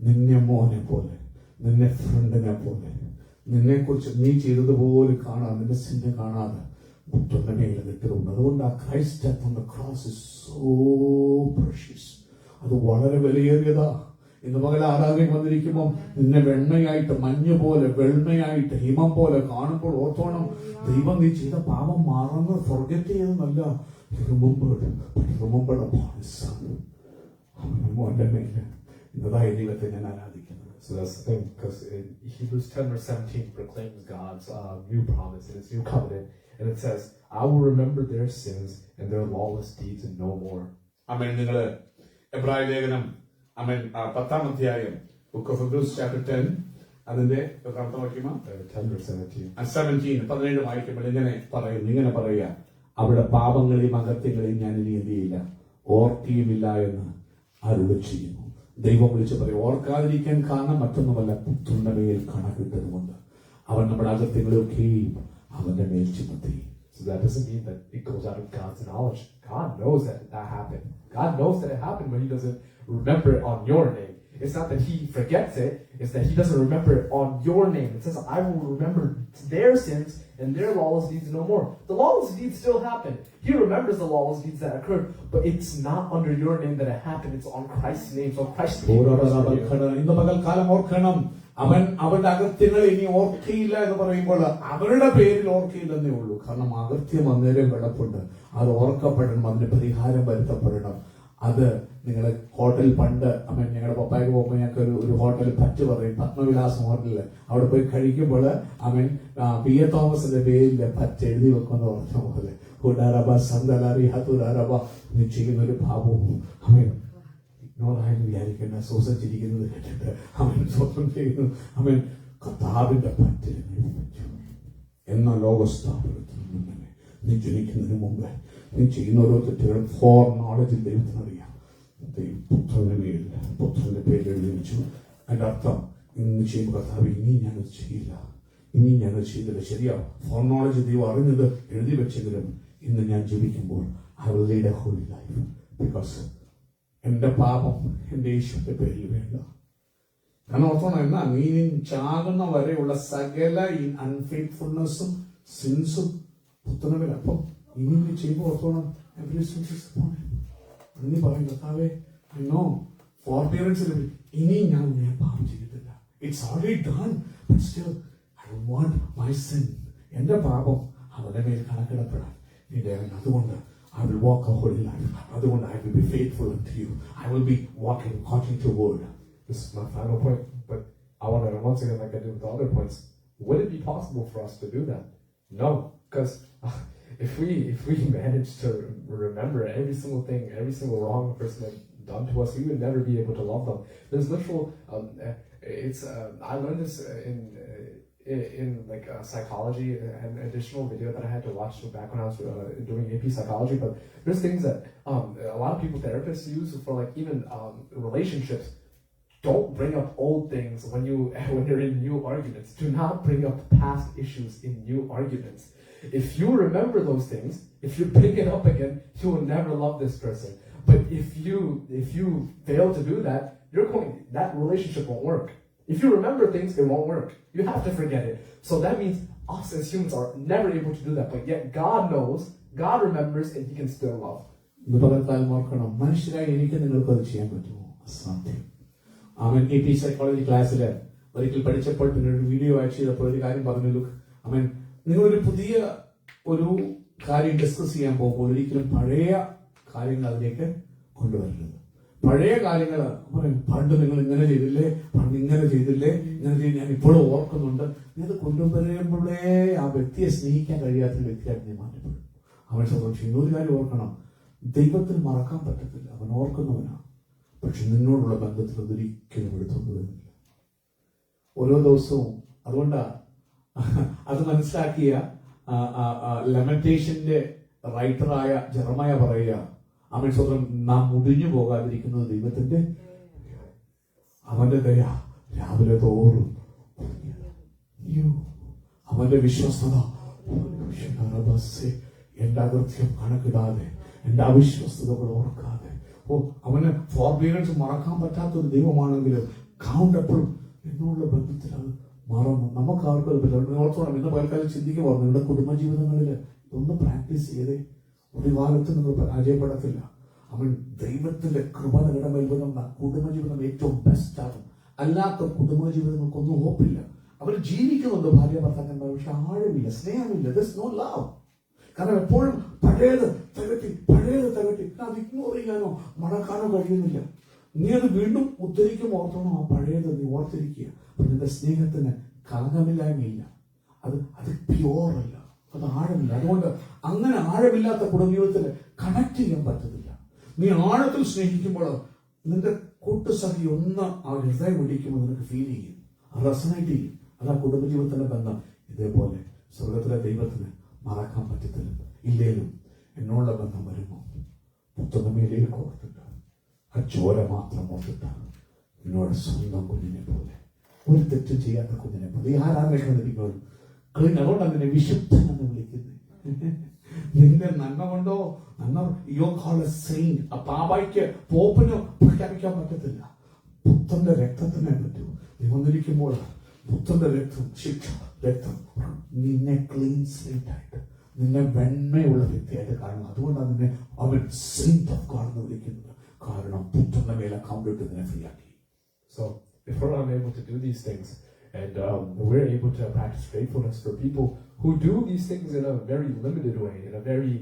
നിന്നെ മോനെ പോലെ, നിന്നെ ഫ്രണ്ടിനെ പോലെ, നിന്നെ കുറിച്ച് നീ ചെയ്തതുപോലെ കാണാതെ, നിന്റെ സിന്നെ കാണാതെ പുത്രന്റെ മേൽ കിട്ടുന്നുണ്ട്. അതുകൊണ്ട് ആ Christ death on the cross is so precious. അത് വളരെ വിലയേറിയതാ. ഇന്ന് പകൽ ആരാധനയ്ക്ക് വന്നിരിക്കുമ്പോൾ നിന്നെ വെണ്മയായിട്ട്, മഞ്ഞ് പോലെ, വെണ്മയായിട്ട്, ഹിമം പോലെ കാണുമ്പോൾ ഓർത്തോണം, ദൈവം നീ ചെയ്ത പാപം മറന്ന് ഫൊർഗറ്റ് ചെയ്തെന്നല്ല, മോന്റെ മേല് ഇന്നതായ ദൈവത്തെ ഞാൻ ആരാധിക്കുന്നത്. So that's the thing, because Hebrews 10 verse 17 proclaims God's new promise and His new covenant, and it says, I will remember their sins and their lawless deeds and no more. ആമേൻ. നിങ്ങള് എബ്രായ ലേഖനം 10-ാം അധ്യായം, book of Hebrews chapter 10 അതിന്റെ 10 വാക്യം 10 verse 17. 17 വായിക്കുമ്പോൾ ഇങ്ങനെ പറയുക, അവിടെ പാപങ്ങളെയും അകത്യങ്ങളെയും ഞാൻ ഇനി എന്ത് ചെയ്യില്ല, ഓർക്കുകയുമില്ല എന്ന് അരുളി ചെയ്യുന്നു. ദൈവം വിളിച്ച് പറയും, ഓർക്കാതിരിക്കാൻ കാരണം മറ്റൊന്നുമല്ല, പുത്രന്റെ മേൽ കണക്കിട്ടതുകൊണ്ട് അവൻ നമ്മുടെ അകത്യങ്ങളൊക്കെയും അവന്റെ മേൽ ചുമത്തി. So that doesn't mean that it goes out of God's knowledge. God knows that that happened. God knows that it happened, but He doesn't remember it on your name. It's not that He forgets it, it's that He doesn't remember it on your name. It says, I will remember their sins and their lawless deeds no more. The lawless deeds still happen. He remembers the lawless deeds that occurred, but it's not under your name that it happened. It's on Christ's name. So Christ's name is for you. ഇന്ന് പകൽക്കാലം ഓർക്കണം, അവൻ അവന്റെ അകത്യങ്ങൾ ഇനി ഓർക്കയില്ല എന്ന് പറയുമ്പോൾ അവരുടെ പേരിൽ ഓർക്കയില്ലെന്നേ ഉള്ളൂ. കാരണം അകത്യം അന്നേരം കിടപ്പുണ്ട്, അത് ഓർക്കപ്പെടണം, അതിന് പരിഹാരം വരുത്തപ്പെടണം. അത് നിങ്ങളെ ഹോട്ടൽ പണ്ട് ഞങ്ങളുടെ പപ്പായ്ക്ക് പോകുമ്പോൾ ഞങ്ങൾക്ക് ഒരു ഹോട്ടൽ പറ്റ് പറയും, പത്മവിലാസം ഹോട്ടലില്. അവിടെ പോയി കഴിക്കുമ്പോൾ പി എ തോമസിന്റെ പേരിൽ പറ്റ് എഴുതി വെക്കുന്ന പറഞ്ഞ പോലെ ഹുഡാരബ സന്തലാരി ഹതുരാരബ നീ ചെയ്യുന്ന ഒരു ഭാവവും ഇഗ്നോറായെന്ന് വിചാരിക്കേണ്ട. സോസച്ചിരിക്കുന്നത് കേട്ടിട്ട് സ്വന്തം ചെയ്യുന്നു. കർത്താവിന്റെ പറ്റിൽ എഴുതി വെച്ചു. എന്ന ലോകസ്ഥാപനത്തിൽ തന്നെ നീ ജനിക്കുന്നതിന് മുമ്പ് നീ ചെയ്യുന്ന ഓരോ തെറ്റുകളും ഫോർ നോളജിൽ ദൈവത്തിനറിയാം. പുത്രന്റെ പേര് എഴുതി വെച്ചു. അതിന്റെ അർത്ഥം ഇന്ന് ചെയ്യുമ്പോൾ കർത്താവ് ഇനി ഞാനത് ചെയ്യില്ല, ഇനി ഞാനത് ചെയ്തില്ല. ശരിയാ, ഫോർ നോളജ് ദൈവം അറിഞ്ഞത് എഴുതി വെച്ചെങ്കിലും ഇന്ന് ഞാൻ ജീവിക്കുമ്പോൾ I will lead a holy life. Because എന്റെ പാപം എന്റെ യേശുവിന്റെ പേരിൽ വേണ്ട. കാരണം ഓർത്തോണം, എന്നാ നീ ചാകുന്ന വരെയുള്ള സകല ഈ അൺഫെയ്ത്ത്ഫുൾനെസ്സും സിൻസും പുത്രനവിൽ. അപ്പം ഇനി നീ ചെയ്യുമ്പോൾ ഓർത്തോണം, നീ പറയും കർത്താവേ നോ ഫോർബിയറൻസ്, ഇനി ഞാൻ പാപം ചെയ്തിട്ടില്ല. It's already done, but still I want my sin, എന്റെ പാപം അവരുടെ മേൽ കണക്കിടപ്പെടാൻ ഇടയാൻ. അതുകൊണ്ട് I will walk a holy life. അതുകൊണ്ട് I will be faithful unto you. I will be walking according to your word. This is my final point, but I want to, once again, like I did with the other points, would it be possible for us to do that? No, because if we manage to remember every single thing, every single wrong a person had done to us, we would never be able to love them. There's literal, I learned this in like psychology, an additional video that I had to watch back when I was doing AP psychology. But there's things that a lot of people, therapists, use for like even relationships. Don't bring up old things when you're in new arguments. Do not bring up past issues in new arguments. If you remember those things, if you bring it up again, you will never love this person. But if you fail to do that, that relationship won't work. If you remember things, it won't work. You have to forget it. So that means us as humans are never able to do that. But yet God knows, God remembers, and He can still love. മനുഷ്യരായി എനിക്ക് നിങ്ങൾക്ക് അത് ചെയ്യാൻ പറ്റുമോ? അസാധ്യം. AP psychology ക്ലാസ്സിൽ ഒരിക്കൽ പഠിച്ചപ്പോൾ പിന്നെ ഒരു വീഡിയോ അയച്ചു ചെയ്തപ്പോൾ ഒരു കാര്യം പറഞ്ഞു, നിങ്ങളൊരു പുതിയ ഒരു കാര്യം ഡിസ്കസ് ചെയ്യാൻ പോകുമ്പോൾ ഒരിക്കലും പഴയ കാര്യങ്ങൾ അതിലേക്ക് കൊണ്ടുവരരുത്. പഴയ കാര്യങ്ങൾ പണ്ട് നിങ്ങൾ ഇങ്ങനെ ചെയ്തില്ലേ, പണ്ട് ഇങ്ങനെ ചെയ്തില്ലേ, ഇങ്ങനെ ചെയ്ത് ഞാൻ ഇപ്പോഴും ഓർക്കുന്നുണ്ട്. നീ അത് കൊണ്ടുവരുമ്പോഴേ ആ വ്യക്തിയെ സ്നേഹിക്കാൻ കഴിയാത്ത വ്യക്തിയായിട്ട് നീ മാറ്റപ്പെടും. അവൻ സന്തോഷിക്കുന്നു. ഒരു കാര്യം ഓർക്കണം, ദൈവത്തിന് മറക്കാൻ പറ്റത്തില്ല, അവൻ ഓർക്കുന്നവനാണ്. പക്ഷെ നിന്നോടുള്ള ബന്ധത്തിൽ അതൊരിക്കലും എടുത്തുകൊണ്ട് വരുന്നില്ല ഓരോ ദിവസവും. അതുകൊണ്ടാ അത് മനസ്സിലാക്കിയ ലമെന്റേഷന്റെ റൈറ്ററായ ജെറമയ പറയുക, അവൻ സ്വന്തം നാം മുടിഞ്ഞു പോകാതിരിക്കുന്നത് ദൈവത്തിന്റെ അവന്റെ ദയ രാവിലെ തോറും, അവന്റെ വിശ്വസ്തത എന്റെ അകൃത്യം കണക്കിടാതെ, എന്റെ അവിശ്വസ്തതകൾ ഓർക്കാതെ. അവന് ഫോർബിയറൻസ് മറക്കാൻ പറ്റാത്തൊരു ദൈവമാണെങ്കിലും കൗണ്ട് എപ്പോഴും എന്നുള്ള ബന്ധത്തിൽ അത് മറന്നു. നമുക്ക് ആർക്കും ഓർത്തോണം. ഇന്ന് പലക്കാലം ചിന്തിക്കുമ്പോൾ നിങ്ങളുടെ കുടുംബജീവിതങ്ങളിൽ ഇതൊന്നും പ്രാക്ടീസ് ചെയ്തേ ഒരു കാലത്ത് നിങ്ങൾ പരാജയപ്പെടത്തില്ല. അവൻ ദൈവത്തിന്റെ കൃപ നിങ്ങളുടെ മേൽ വന്ന കുടുംബജീവിതം ഏറ്റവും ബെസ്റ്റ് ആകും. അല്ലാത്ത കുടുംബജീവിതങ്ങൾക്കൊന്നും ഹോപ്പില്ല. അവർ ജീവിക്കുന്നുണ്ട് ഭാര്യ ഭർത്താക്കന്മാർ, പക്ഷെ ആഴമില്ല, സ്നേഹമില്ല. There's no love. കാരണം എപ്പോഴും പഴയത് തകട്ടി അത് ഇഗ്നോർ ചെയ്യാനോ മറക്കാനോ കഴിയുന്നില്ല. നീ അത് വീണ്ടും ഉദ്ധരിക്കും, ഓർത്തോണം ആ പഴയത് നീ ഓർത്തിരിക്കുക. നിന്റെ സ്നേഹത്തിന് കളങ്കമില്ലായ്മയില്ല, അത് പ്യുവർ അല്ല, അത് ആഴമില്ല. അതുകൊണ്ട് അങ്ങനെ ആഴമില്ലാത്ത കുടുംബജീവിതത്തിൽ കണക്ട് ചെയ്യാൻ പറ്റത്തില്ല. നീ ആഴത്തിൽ സ്നേഹിക്കുമ്പോൾ നിന്റെ കൂട്ടുസഖി ഒന്ന് ആ ഹൃദയം ഇടിക്കുമ്പോൾ നിനക്ക് ഫീൽ ചെയ്യും, റെസണേറ്റ് ചെയ്യും. അതാ കുടുംബജീവിതത്തിന്റെ ബന്ധം. ഇതേപോലെ സ്വർഗത്തിലെ ദൈവത്തിന് മറക്കാൻ പറ്റത്തില്ല. ഇല്ലേലും എന്നോടുള്ള ബന്ധം വരുമ്പോൾ പുത്തനമേലേക്ക് ഓർത്തിട്ട് ആ ചോര മാത്രം ഓർത്തിട്ട് നിന്നോട് സ്വന്തം കുഞ്ഞിനെ പോലെ, ഒരു തെറ്റും ചെയ്യാത്ത കുഞ്ഞിനെ പോലെ. ഈ ആരാധനകൾ ക്ലീൻ. അതുകൊണ്ടാണ് നിന്നെ വിശുദ്ധൻ എന്ന് വിളിക്കുന്നത്. നിന്റെ നന്മ കൊണ്ടോ യോ കോൾ എ സെയിന്റ്. ആ പാപായിക്ക് പോപ്പിന് പ്രഖ്യാപിക്കാൻ പറ്റത്തില്ല. പുത്രന്റെ രക്തത്തിനെ പറ്റൂ. നീ വന്നിരിക്കുമ്പോൾ പുത്രന്റെ രക്തം, ശിക്ഷ രക്തം നിന്നെ ക്ലീൻ സ്ലേറ്റ് ആയിട്ട്, നിന്നെ വെണ്മയുള്ള വ്യക്തിയായിട്ട് കാണുന്നു. അതുകൊണ്ടാണ് നിന്നെ അവൻ സെയിന്റ് ഓഫ് ഗോഡ് എന്ന് വിളിക്കുന്നത്. കാരണം പുത്രന്റെ മേലെ അക്കൗണ്ട് ഇട്ട് നിന്നെ ഫ്രീ ആക്കി. So if we're unable to do these things, and we're able to practice gratefulness for people who do these things in a very limited way, in a very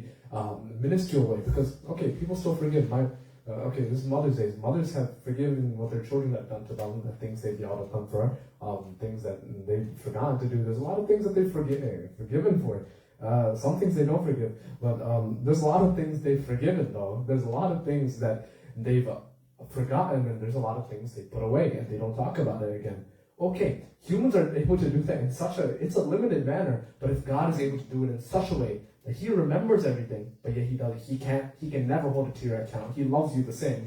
minuscule way, because okay, people still forgive. Okay, this is Mother's Day. Mothers have forgiven what their children have done to them, the things they've yelled at them for, things that they've forgotten to do. There's a lot of things that they've forgiven for. Some things they don't forgive, but there's a lot of things they've forgiven though. There's a lot of things that they've forgotten, and there's a lot of things they put away and they don't talk about it again. Okay, humans are able to do that in it's a limited manner, but if God is able to do it in such a way that He remembers everything, but yet He can never hold it to your account. He loves you the same.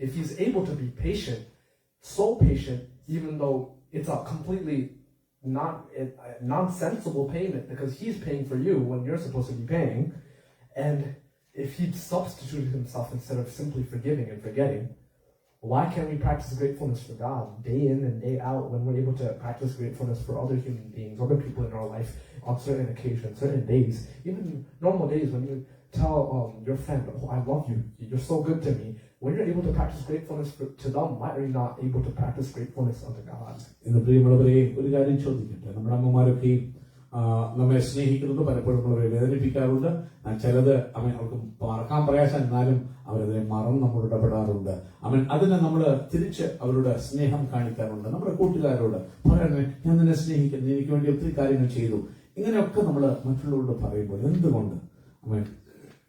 If He's able to be patient, so patient, even though it's a completely nonsensible payment because He's paying for you when you're supposed to be paying, and if He substituted Himself instead of simply forgiving and forgetting, why can't we practice gratefulness for God day in and day out when we're able to practice gratefulness for other human beings, other people in our life on certain occasions, certain days, even normal days when you tell your friend, oh, I love you, you're so good to me. When you're able to practice gratefulness to them, why are you not able to practice gratefulness unto God? ഇന്ന് പ്രിയമുള്ളവരെ ഒരു കാര്യം ചോദിക്കട്ടെ. നമ്മുടെ അമ്മമാരൊക്കെ നമ്മെ സ്നേഹിക്കുന്നത് പലപ്പോഴും നമ്മളെ വേദനിപ്പിക്കാറുണ്ട്. ചിലത് അവർക്ക് മറക്കാൻ പ്രയാസം, എന്നാലും അവരതിനെ മറന്ന് നമ്മളോട് ഇടപെടാറുണ്ട്. അതിനെ നമ്മൾ തിരിച്ച് അവരോട് സ്നേഹം കാണിക്കാറുണ്ട്. നമ്മുടെ കൂട്ടുകാരോട് പറയണേ, ഞാൻ നിന്നെ സ്നേഹിക്കുന്നു, എനിക്ക് വേണ്ടി ഒത്തിരി കാര്യങ്ങൾ ചെയ്തു. ഇങ്ങനെയൊക്കെ നമ്മൾ മറ്റുള്ളവരോട് പറയുമ്പോൾ എന്തുകൊണ്ട്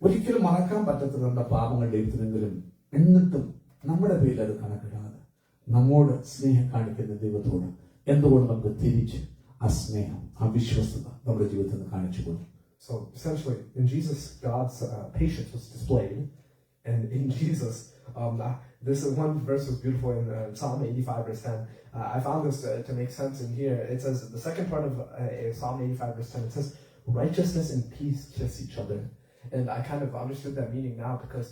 ഒരിക്കലും മറക്കാൻ പറ്റാത്ത നമ്മുടെ പാപങ്ങൾ ദൈവത്തിനെങ്കിലും, എന്നിട്ടും നമ്മുടെ പേരിൽ അത് കണക്കിടാതെ നമ്മോട് സ്നേഹം കാണിക്കുന്ന ദൈവത്തോട് എന്തുകൊണ്ട് നമുക്ക് തിരിച്ച് ആ സ്നേഹം, ആ വിശ്വസ്തത നമ്മുടെ ജീവിതത്തിൽ നിന്ന് കാണിച്ചു കൊടുക്കും? So essentially, in Jesus, God's patience was displayed, and in Jesus, this is one verse was beautiful in Psalm 85 verse 10. I found this to make sense in here. It says the second part of Psalm 85 verse 10. It says, "Righteousness and peace kiss each other," and I kind of understood that meaning now because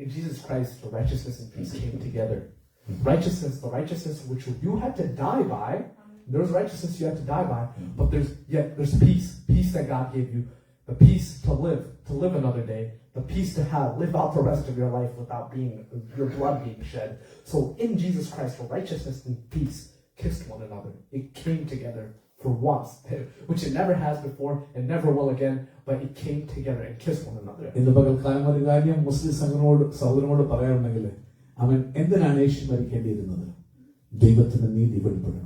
in Jesus Christ, the righteousness and peace came together. Righteousness, the righteousness which you had to die by. There's righteousness you have to die by, but there's peace that God gave you, the peace to live another day, the peace to live out the rest of your life without your blood being shed. So in Jesus Christ, the righteousness and peace kissed one another. It came together for once, which it never has before and never will again, but it came together and kissed one another. ഇന്ന് പകൽക്കാലം ഒരു കാര്യം മുസ്ലിം സഹോദരനോട് പറയാറുണ്ടെങ്കിൽ, അവൻ എന്തിനാണ് യേശു മരിക്കേണ്ടിയിരുന്നത്? ദൈവത്തിന്റെ നീതി വെളിപ്പെടണം.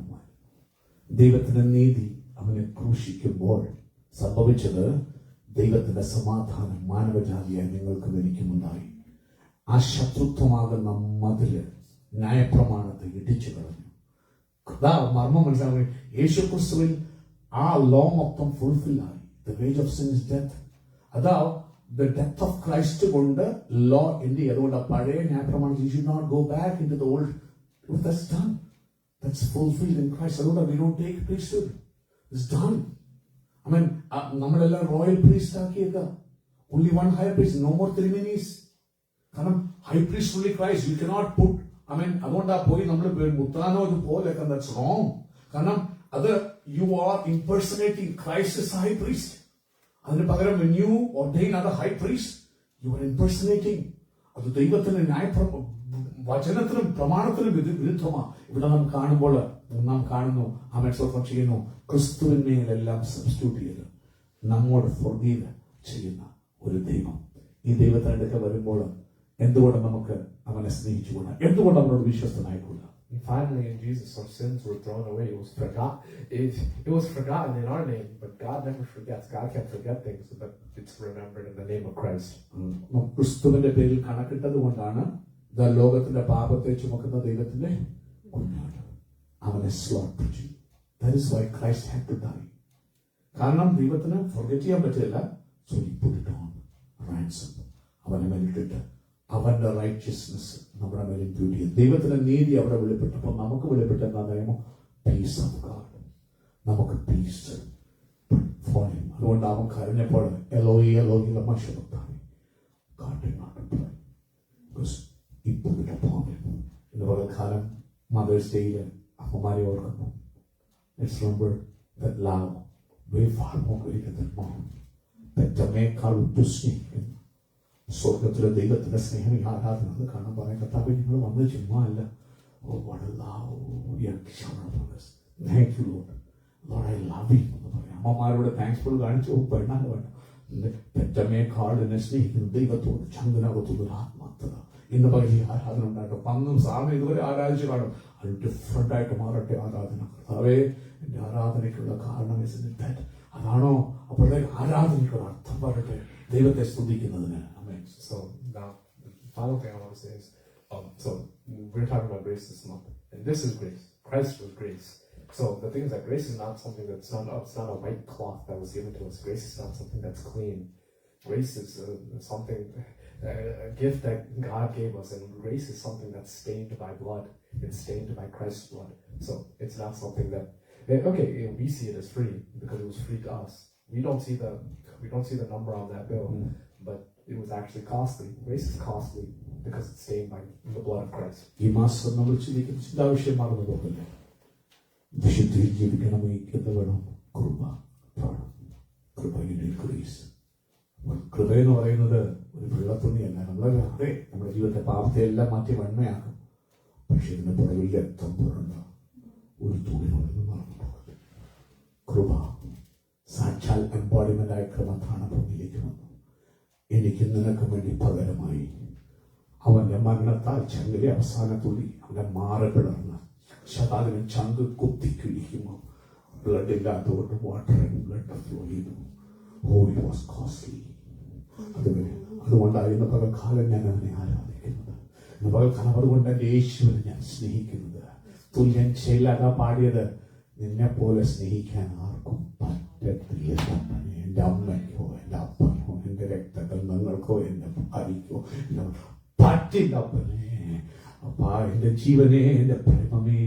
ദൈവത്തിന്റെ നീതി അവനെ ക്രൂശിക്കുമ്പോൾ സംഭവിച്ചത്, ദൈവത്തിന്റെ സമാധാനം മാനവജാതിയായി നിങ്ങൾക്കും എനിക്കും ഉണ്ടായി. ആ ശത്രുത്വമാകുന്ന മതില് ന്യായപ്രമാണത്തെ ഇടിച്ചു കളഞ്ഞു. മർമ്മം മനസ്സിലാവുക, യേശു ക്രിസ്തുവിൽ ആ ലോ മൊത്തം ഫുൾഫിൽ ആയി. The wage of sin is death. അതാ the death of Christ കൊണ്ട് ലോ എന്ത് ചെയ്യും? അതുകൊണ്ട് പഴയ ന്യായപ്രമാണം, you should not go back into the old. That's done. That's fulfilled in Christ. അതുകൊണ്ട് we don't take priesthood. It's done. നമ്മളെല്ലാം royal priest ആക്കിയേക്കാം. Only one high priest, no more ceremonies. കാരണം high priest only Christ. You cannot put, അതുകൊണ്ടാ പോയി നമ്മൾ മുത്താനോ ഇതുപോലെ, that's wrong. കാരണം അത് you are impersonating Christ as high priest. അതിന് പകരം when you ordain other high priest, you are impersonating. അത് ദൈവത്തിന് വചനത്തിനും പ്രമാണത്തിനും വിരുദ്ധമാണ്. ഇവിടെ നാം കാണുമ്പോൾ നാം കാണുന്നു, സ്വന്തം ചെയ്യുന്നു, ക്രിസ്തുവിന്മേലെല്ലാം സബ്സ്റ്റിറ്റ്യൂട്ട് ചെയ്ത് നമ്മോട് ഫോർഗീവ് ചെയ്യുന്ന ഒരു ദൈവം. ഈ ദൈവത്തിന്റെ അടുക്ക വരുമ്പോൾ എന്തുകൊണ്ട് നമുക്ക് അവനെ സ്നേഹിച്ചുകൂടാ? എന്തുകൊണ്ട് അവനോട് വിശ്വസ്തനായിക്കൂടാ? And finally, in Jesus, our sins were thrown away. It was forgotten in our name, but God never forgets. God can't forget things, but it's remembered in the name of Christ. ക്രിസ്തുവിന്റെ പേരിൽ കണക്കിട്ടത് കൊണ്ടാണ് ലോകത്തിന്റെ പാപത്തെ ചുമക്കുന്ന ദൈവത്തിന്റെ കുഞ്ഞാട് അവനെ slaughter ചെയ്തു. That is why Christ had to die. കാരണം ദൈവത്തിന് ഫോർഗെറ്റ് ചെയ്യാൻ പറ്റില്ല. So he put it on ransom. അവനെ മേലിട്ടിട്ട് അവന്റെ റൈറ്റ്യസ്നെസ് നമ്മുടെ മേൽ ഇംപ്യൂട്ട് ചെയ്യും. ദൈവത്തിന്റെ നീതി അവിടെ വെളിപ്പെട്ടപ്പോൾ നമുക്ക് വെളിപ്പെട്ട എന്താ പറയുമോ? Peace of God. നമുക്ക് പീസ് ഫോണിൽ. അതുകൊണ്ട് അവൻ കരഞ്ഞപ്പോൾ എലോയി എലോയി ലമ്മ ശബ്ദാണ്. God did not reply. Because he put it upon him. ഇന്ന് പകൽക്കാലം മദേഴ്സ് ഡേയില് അമ്മമാരെ ഓർക്കുന്നു. Let's remember that love way far more greater than mom. പെറ്റമ്മയെക്കാൾ ഉറ്റു സ്നേഹിക്കുന്നു സ്വർഗത്തിലെ ദൈവത്തിന്റെ സ്നേഹം ഈ ആരാധന അത് കാണാൻ പറയാൻ കർത്താവേ നിങ്ങൾ വന്നത് ചുമ്മാ അല്ല. ഓ what a love you have shown upon us. Thank you Lord. Lord I love you എന്ന് പറയാം. അമ്മമാരോട് താങ്ക്സ്ഫുൾ കാണിച്ചു പെണ്ണാൻ വേണ്ട. പെറ്റമ്മയെക്കാൾ എന്നെ സ്നേഹിക്കുന്ന ദൈവത്തോട് ചങ്കനകത്തോട് ഒരു ആത്മാർത്ഥത. ഇന്ന് പകൽ ഈ ആരാധന ഉണ്ടാകട്ടെ. പന്നും സാറിന് ഇതുവരെ ആരാധിച്ചു കാണും. അത് ഡിഫറെന്റ് ആയിട്ട് മാറട്ടെ ആരാധന. കർത്താവേ എന്റെ ആരാധനയ്ക്കുള്ള കാരണം അതാണോ? അപ്പോഴത്തേക്ക് ആരാധനയ്ക്കുള്ള അർത്ഥം പറയട്ടെ ദൈവത്തെ സ്തുതിക്കുന്നതിന്. So now, the final thing I want to say is, so we're talking about grace this month, and this is grace. Christ was grace. So the thing is that grace is not something it's not a white cloth that was given to us. Grace is not something that's clean. Grace is something, a gift that God gave us, and grace is something that's stained by blood. It's stained by Christ's blood. So it's not something that, okay, we see it as free because it was free to us. We don't see the number on that bill, but it was actually costly. Grace is costly because it's stained by the blood of Christ. ഈ മാസം നമ്മൾ ചിന്തിക്കുന്ന ചിന്താവിഷയം മറന്നു പോകല്ലേ. വിശുദ്ധിയിൽ ജീവിക്കണമേ എന്ന് വേണം കൃപ. കൃപയുടെ ഗ്രേസ്. കൃപ എന്ന് പറയുന്നത് ഒരു വെള്ളത്തുണിയല്ല. അതെ നമ്മുടെ ജീവിതത്തെ പാപത്തെ എല്ലാം മാറ്റി വെണ്മയാക്കും. പക്ഷെ ഇതിന്റെ പുറകിൽ രക്തം പുറണ്ട ഒരു തുണിനോടൊന്നും മറന്നു പോകട്ടെ. കൃപ സാക്ഷാൽ എംബോഡിമെന്റ് ആയ ക്രമത്താണ് ഭൂമിയിലേക്ക് വന്നു. എനിക്ക് നിനക്ക് വേണ്ടി പകരമായി അവന്റെ മരണത്താൽ ചങ്കിലെ അവസാന തുള്ളി അവന്റെ മാറ പിളർന്ന് ശതാദിനെ ചങ്ക് കുത്തിക്കിഴിക്കുമ്പോൾ ബ്ലഡ് ഇല്ലാത്തതുകൊണ്ട് വാട്ടർ ആൻഡ് ബ്ലഡ് ഫ്ലോ ചെയ്തു. Oh it was costly. അതുകൊണ്ടായിരുന്നു പകൽക്കാലം ഞാൻ അവനെ ആരാധിക്കുന്നത്. ഇന്ന് പകൽക്കാലം അതുകൊണ്ട് എന്റെ യേശുവിനെ ഞാൻ സ്നേഹിക്കുന്നത്. തുല്യൻ ശൈലക പാടിയത് നിന്നെ പോലെ സ്നേഹിക്കാൻ ആർക്കും പറ്റത്തില്ല. എന്റെ അമ്മയ്ക്കോ എന്റെ അപ്പനോ എന്റെ രക്തബന്ധങ്ങൾക്കോ എന്റെ ഭാര്യയ്ക്കോ പറ്റില്ല. അപ്പനെ അപ്പ എന്റെ ജീവനെ എന്റെ പ്രേമമേ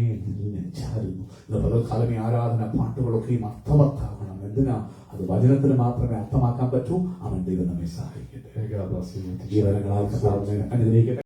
ഞാൻ ചാരുന്നു. ഇന്ന് പകൽക്കാലം ഈ ആരാധന പാട്ടുകളൊക്കെയും അർത്ഥവത്താകണം. എന്തിനാ? അത് വചനത്തിന് മാത്രമേ അർത്ഥമാക്കാൻ പറ്റൂ. അവൻ ദൈവം നമ്മെ സഹായിക്കട്ടെ. ജീവനങ്ങളാൽ അനുഗ്രഹിക്കട്ടെ.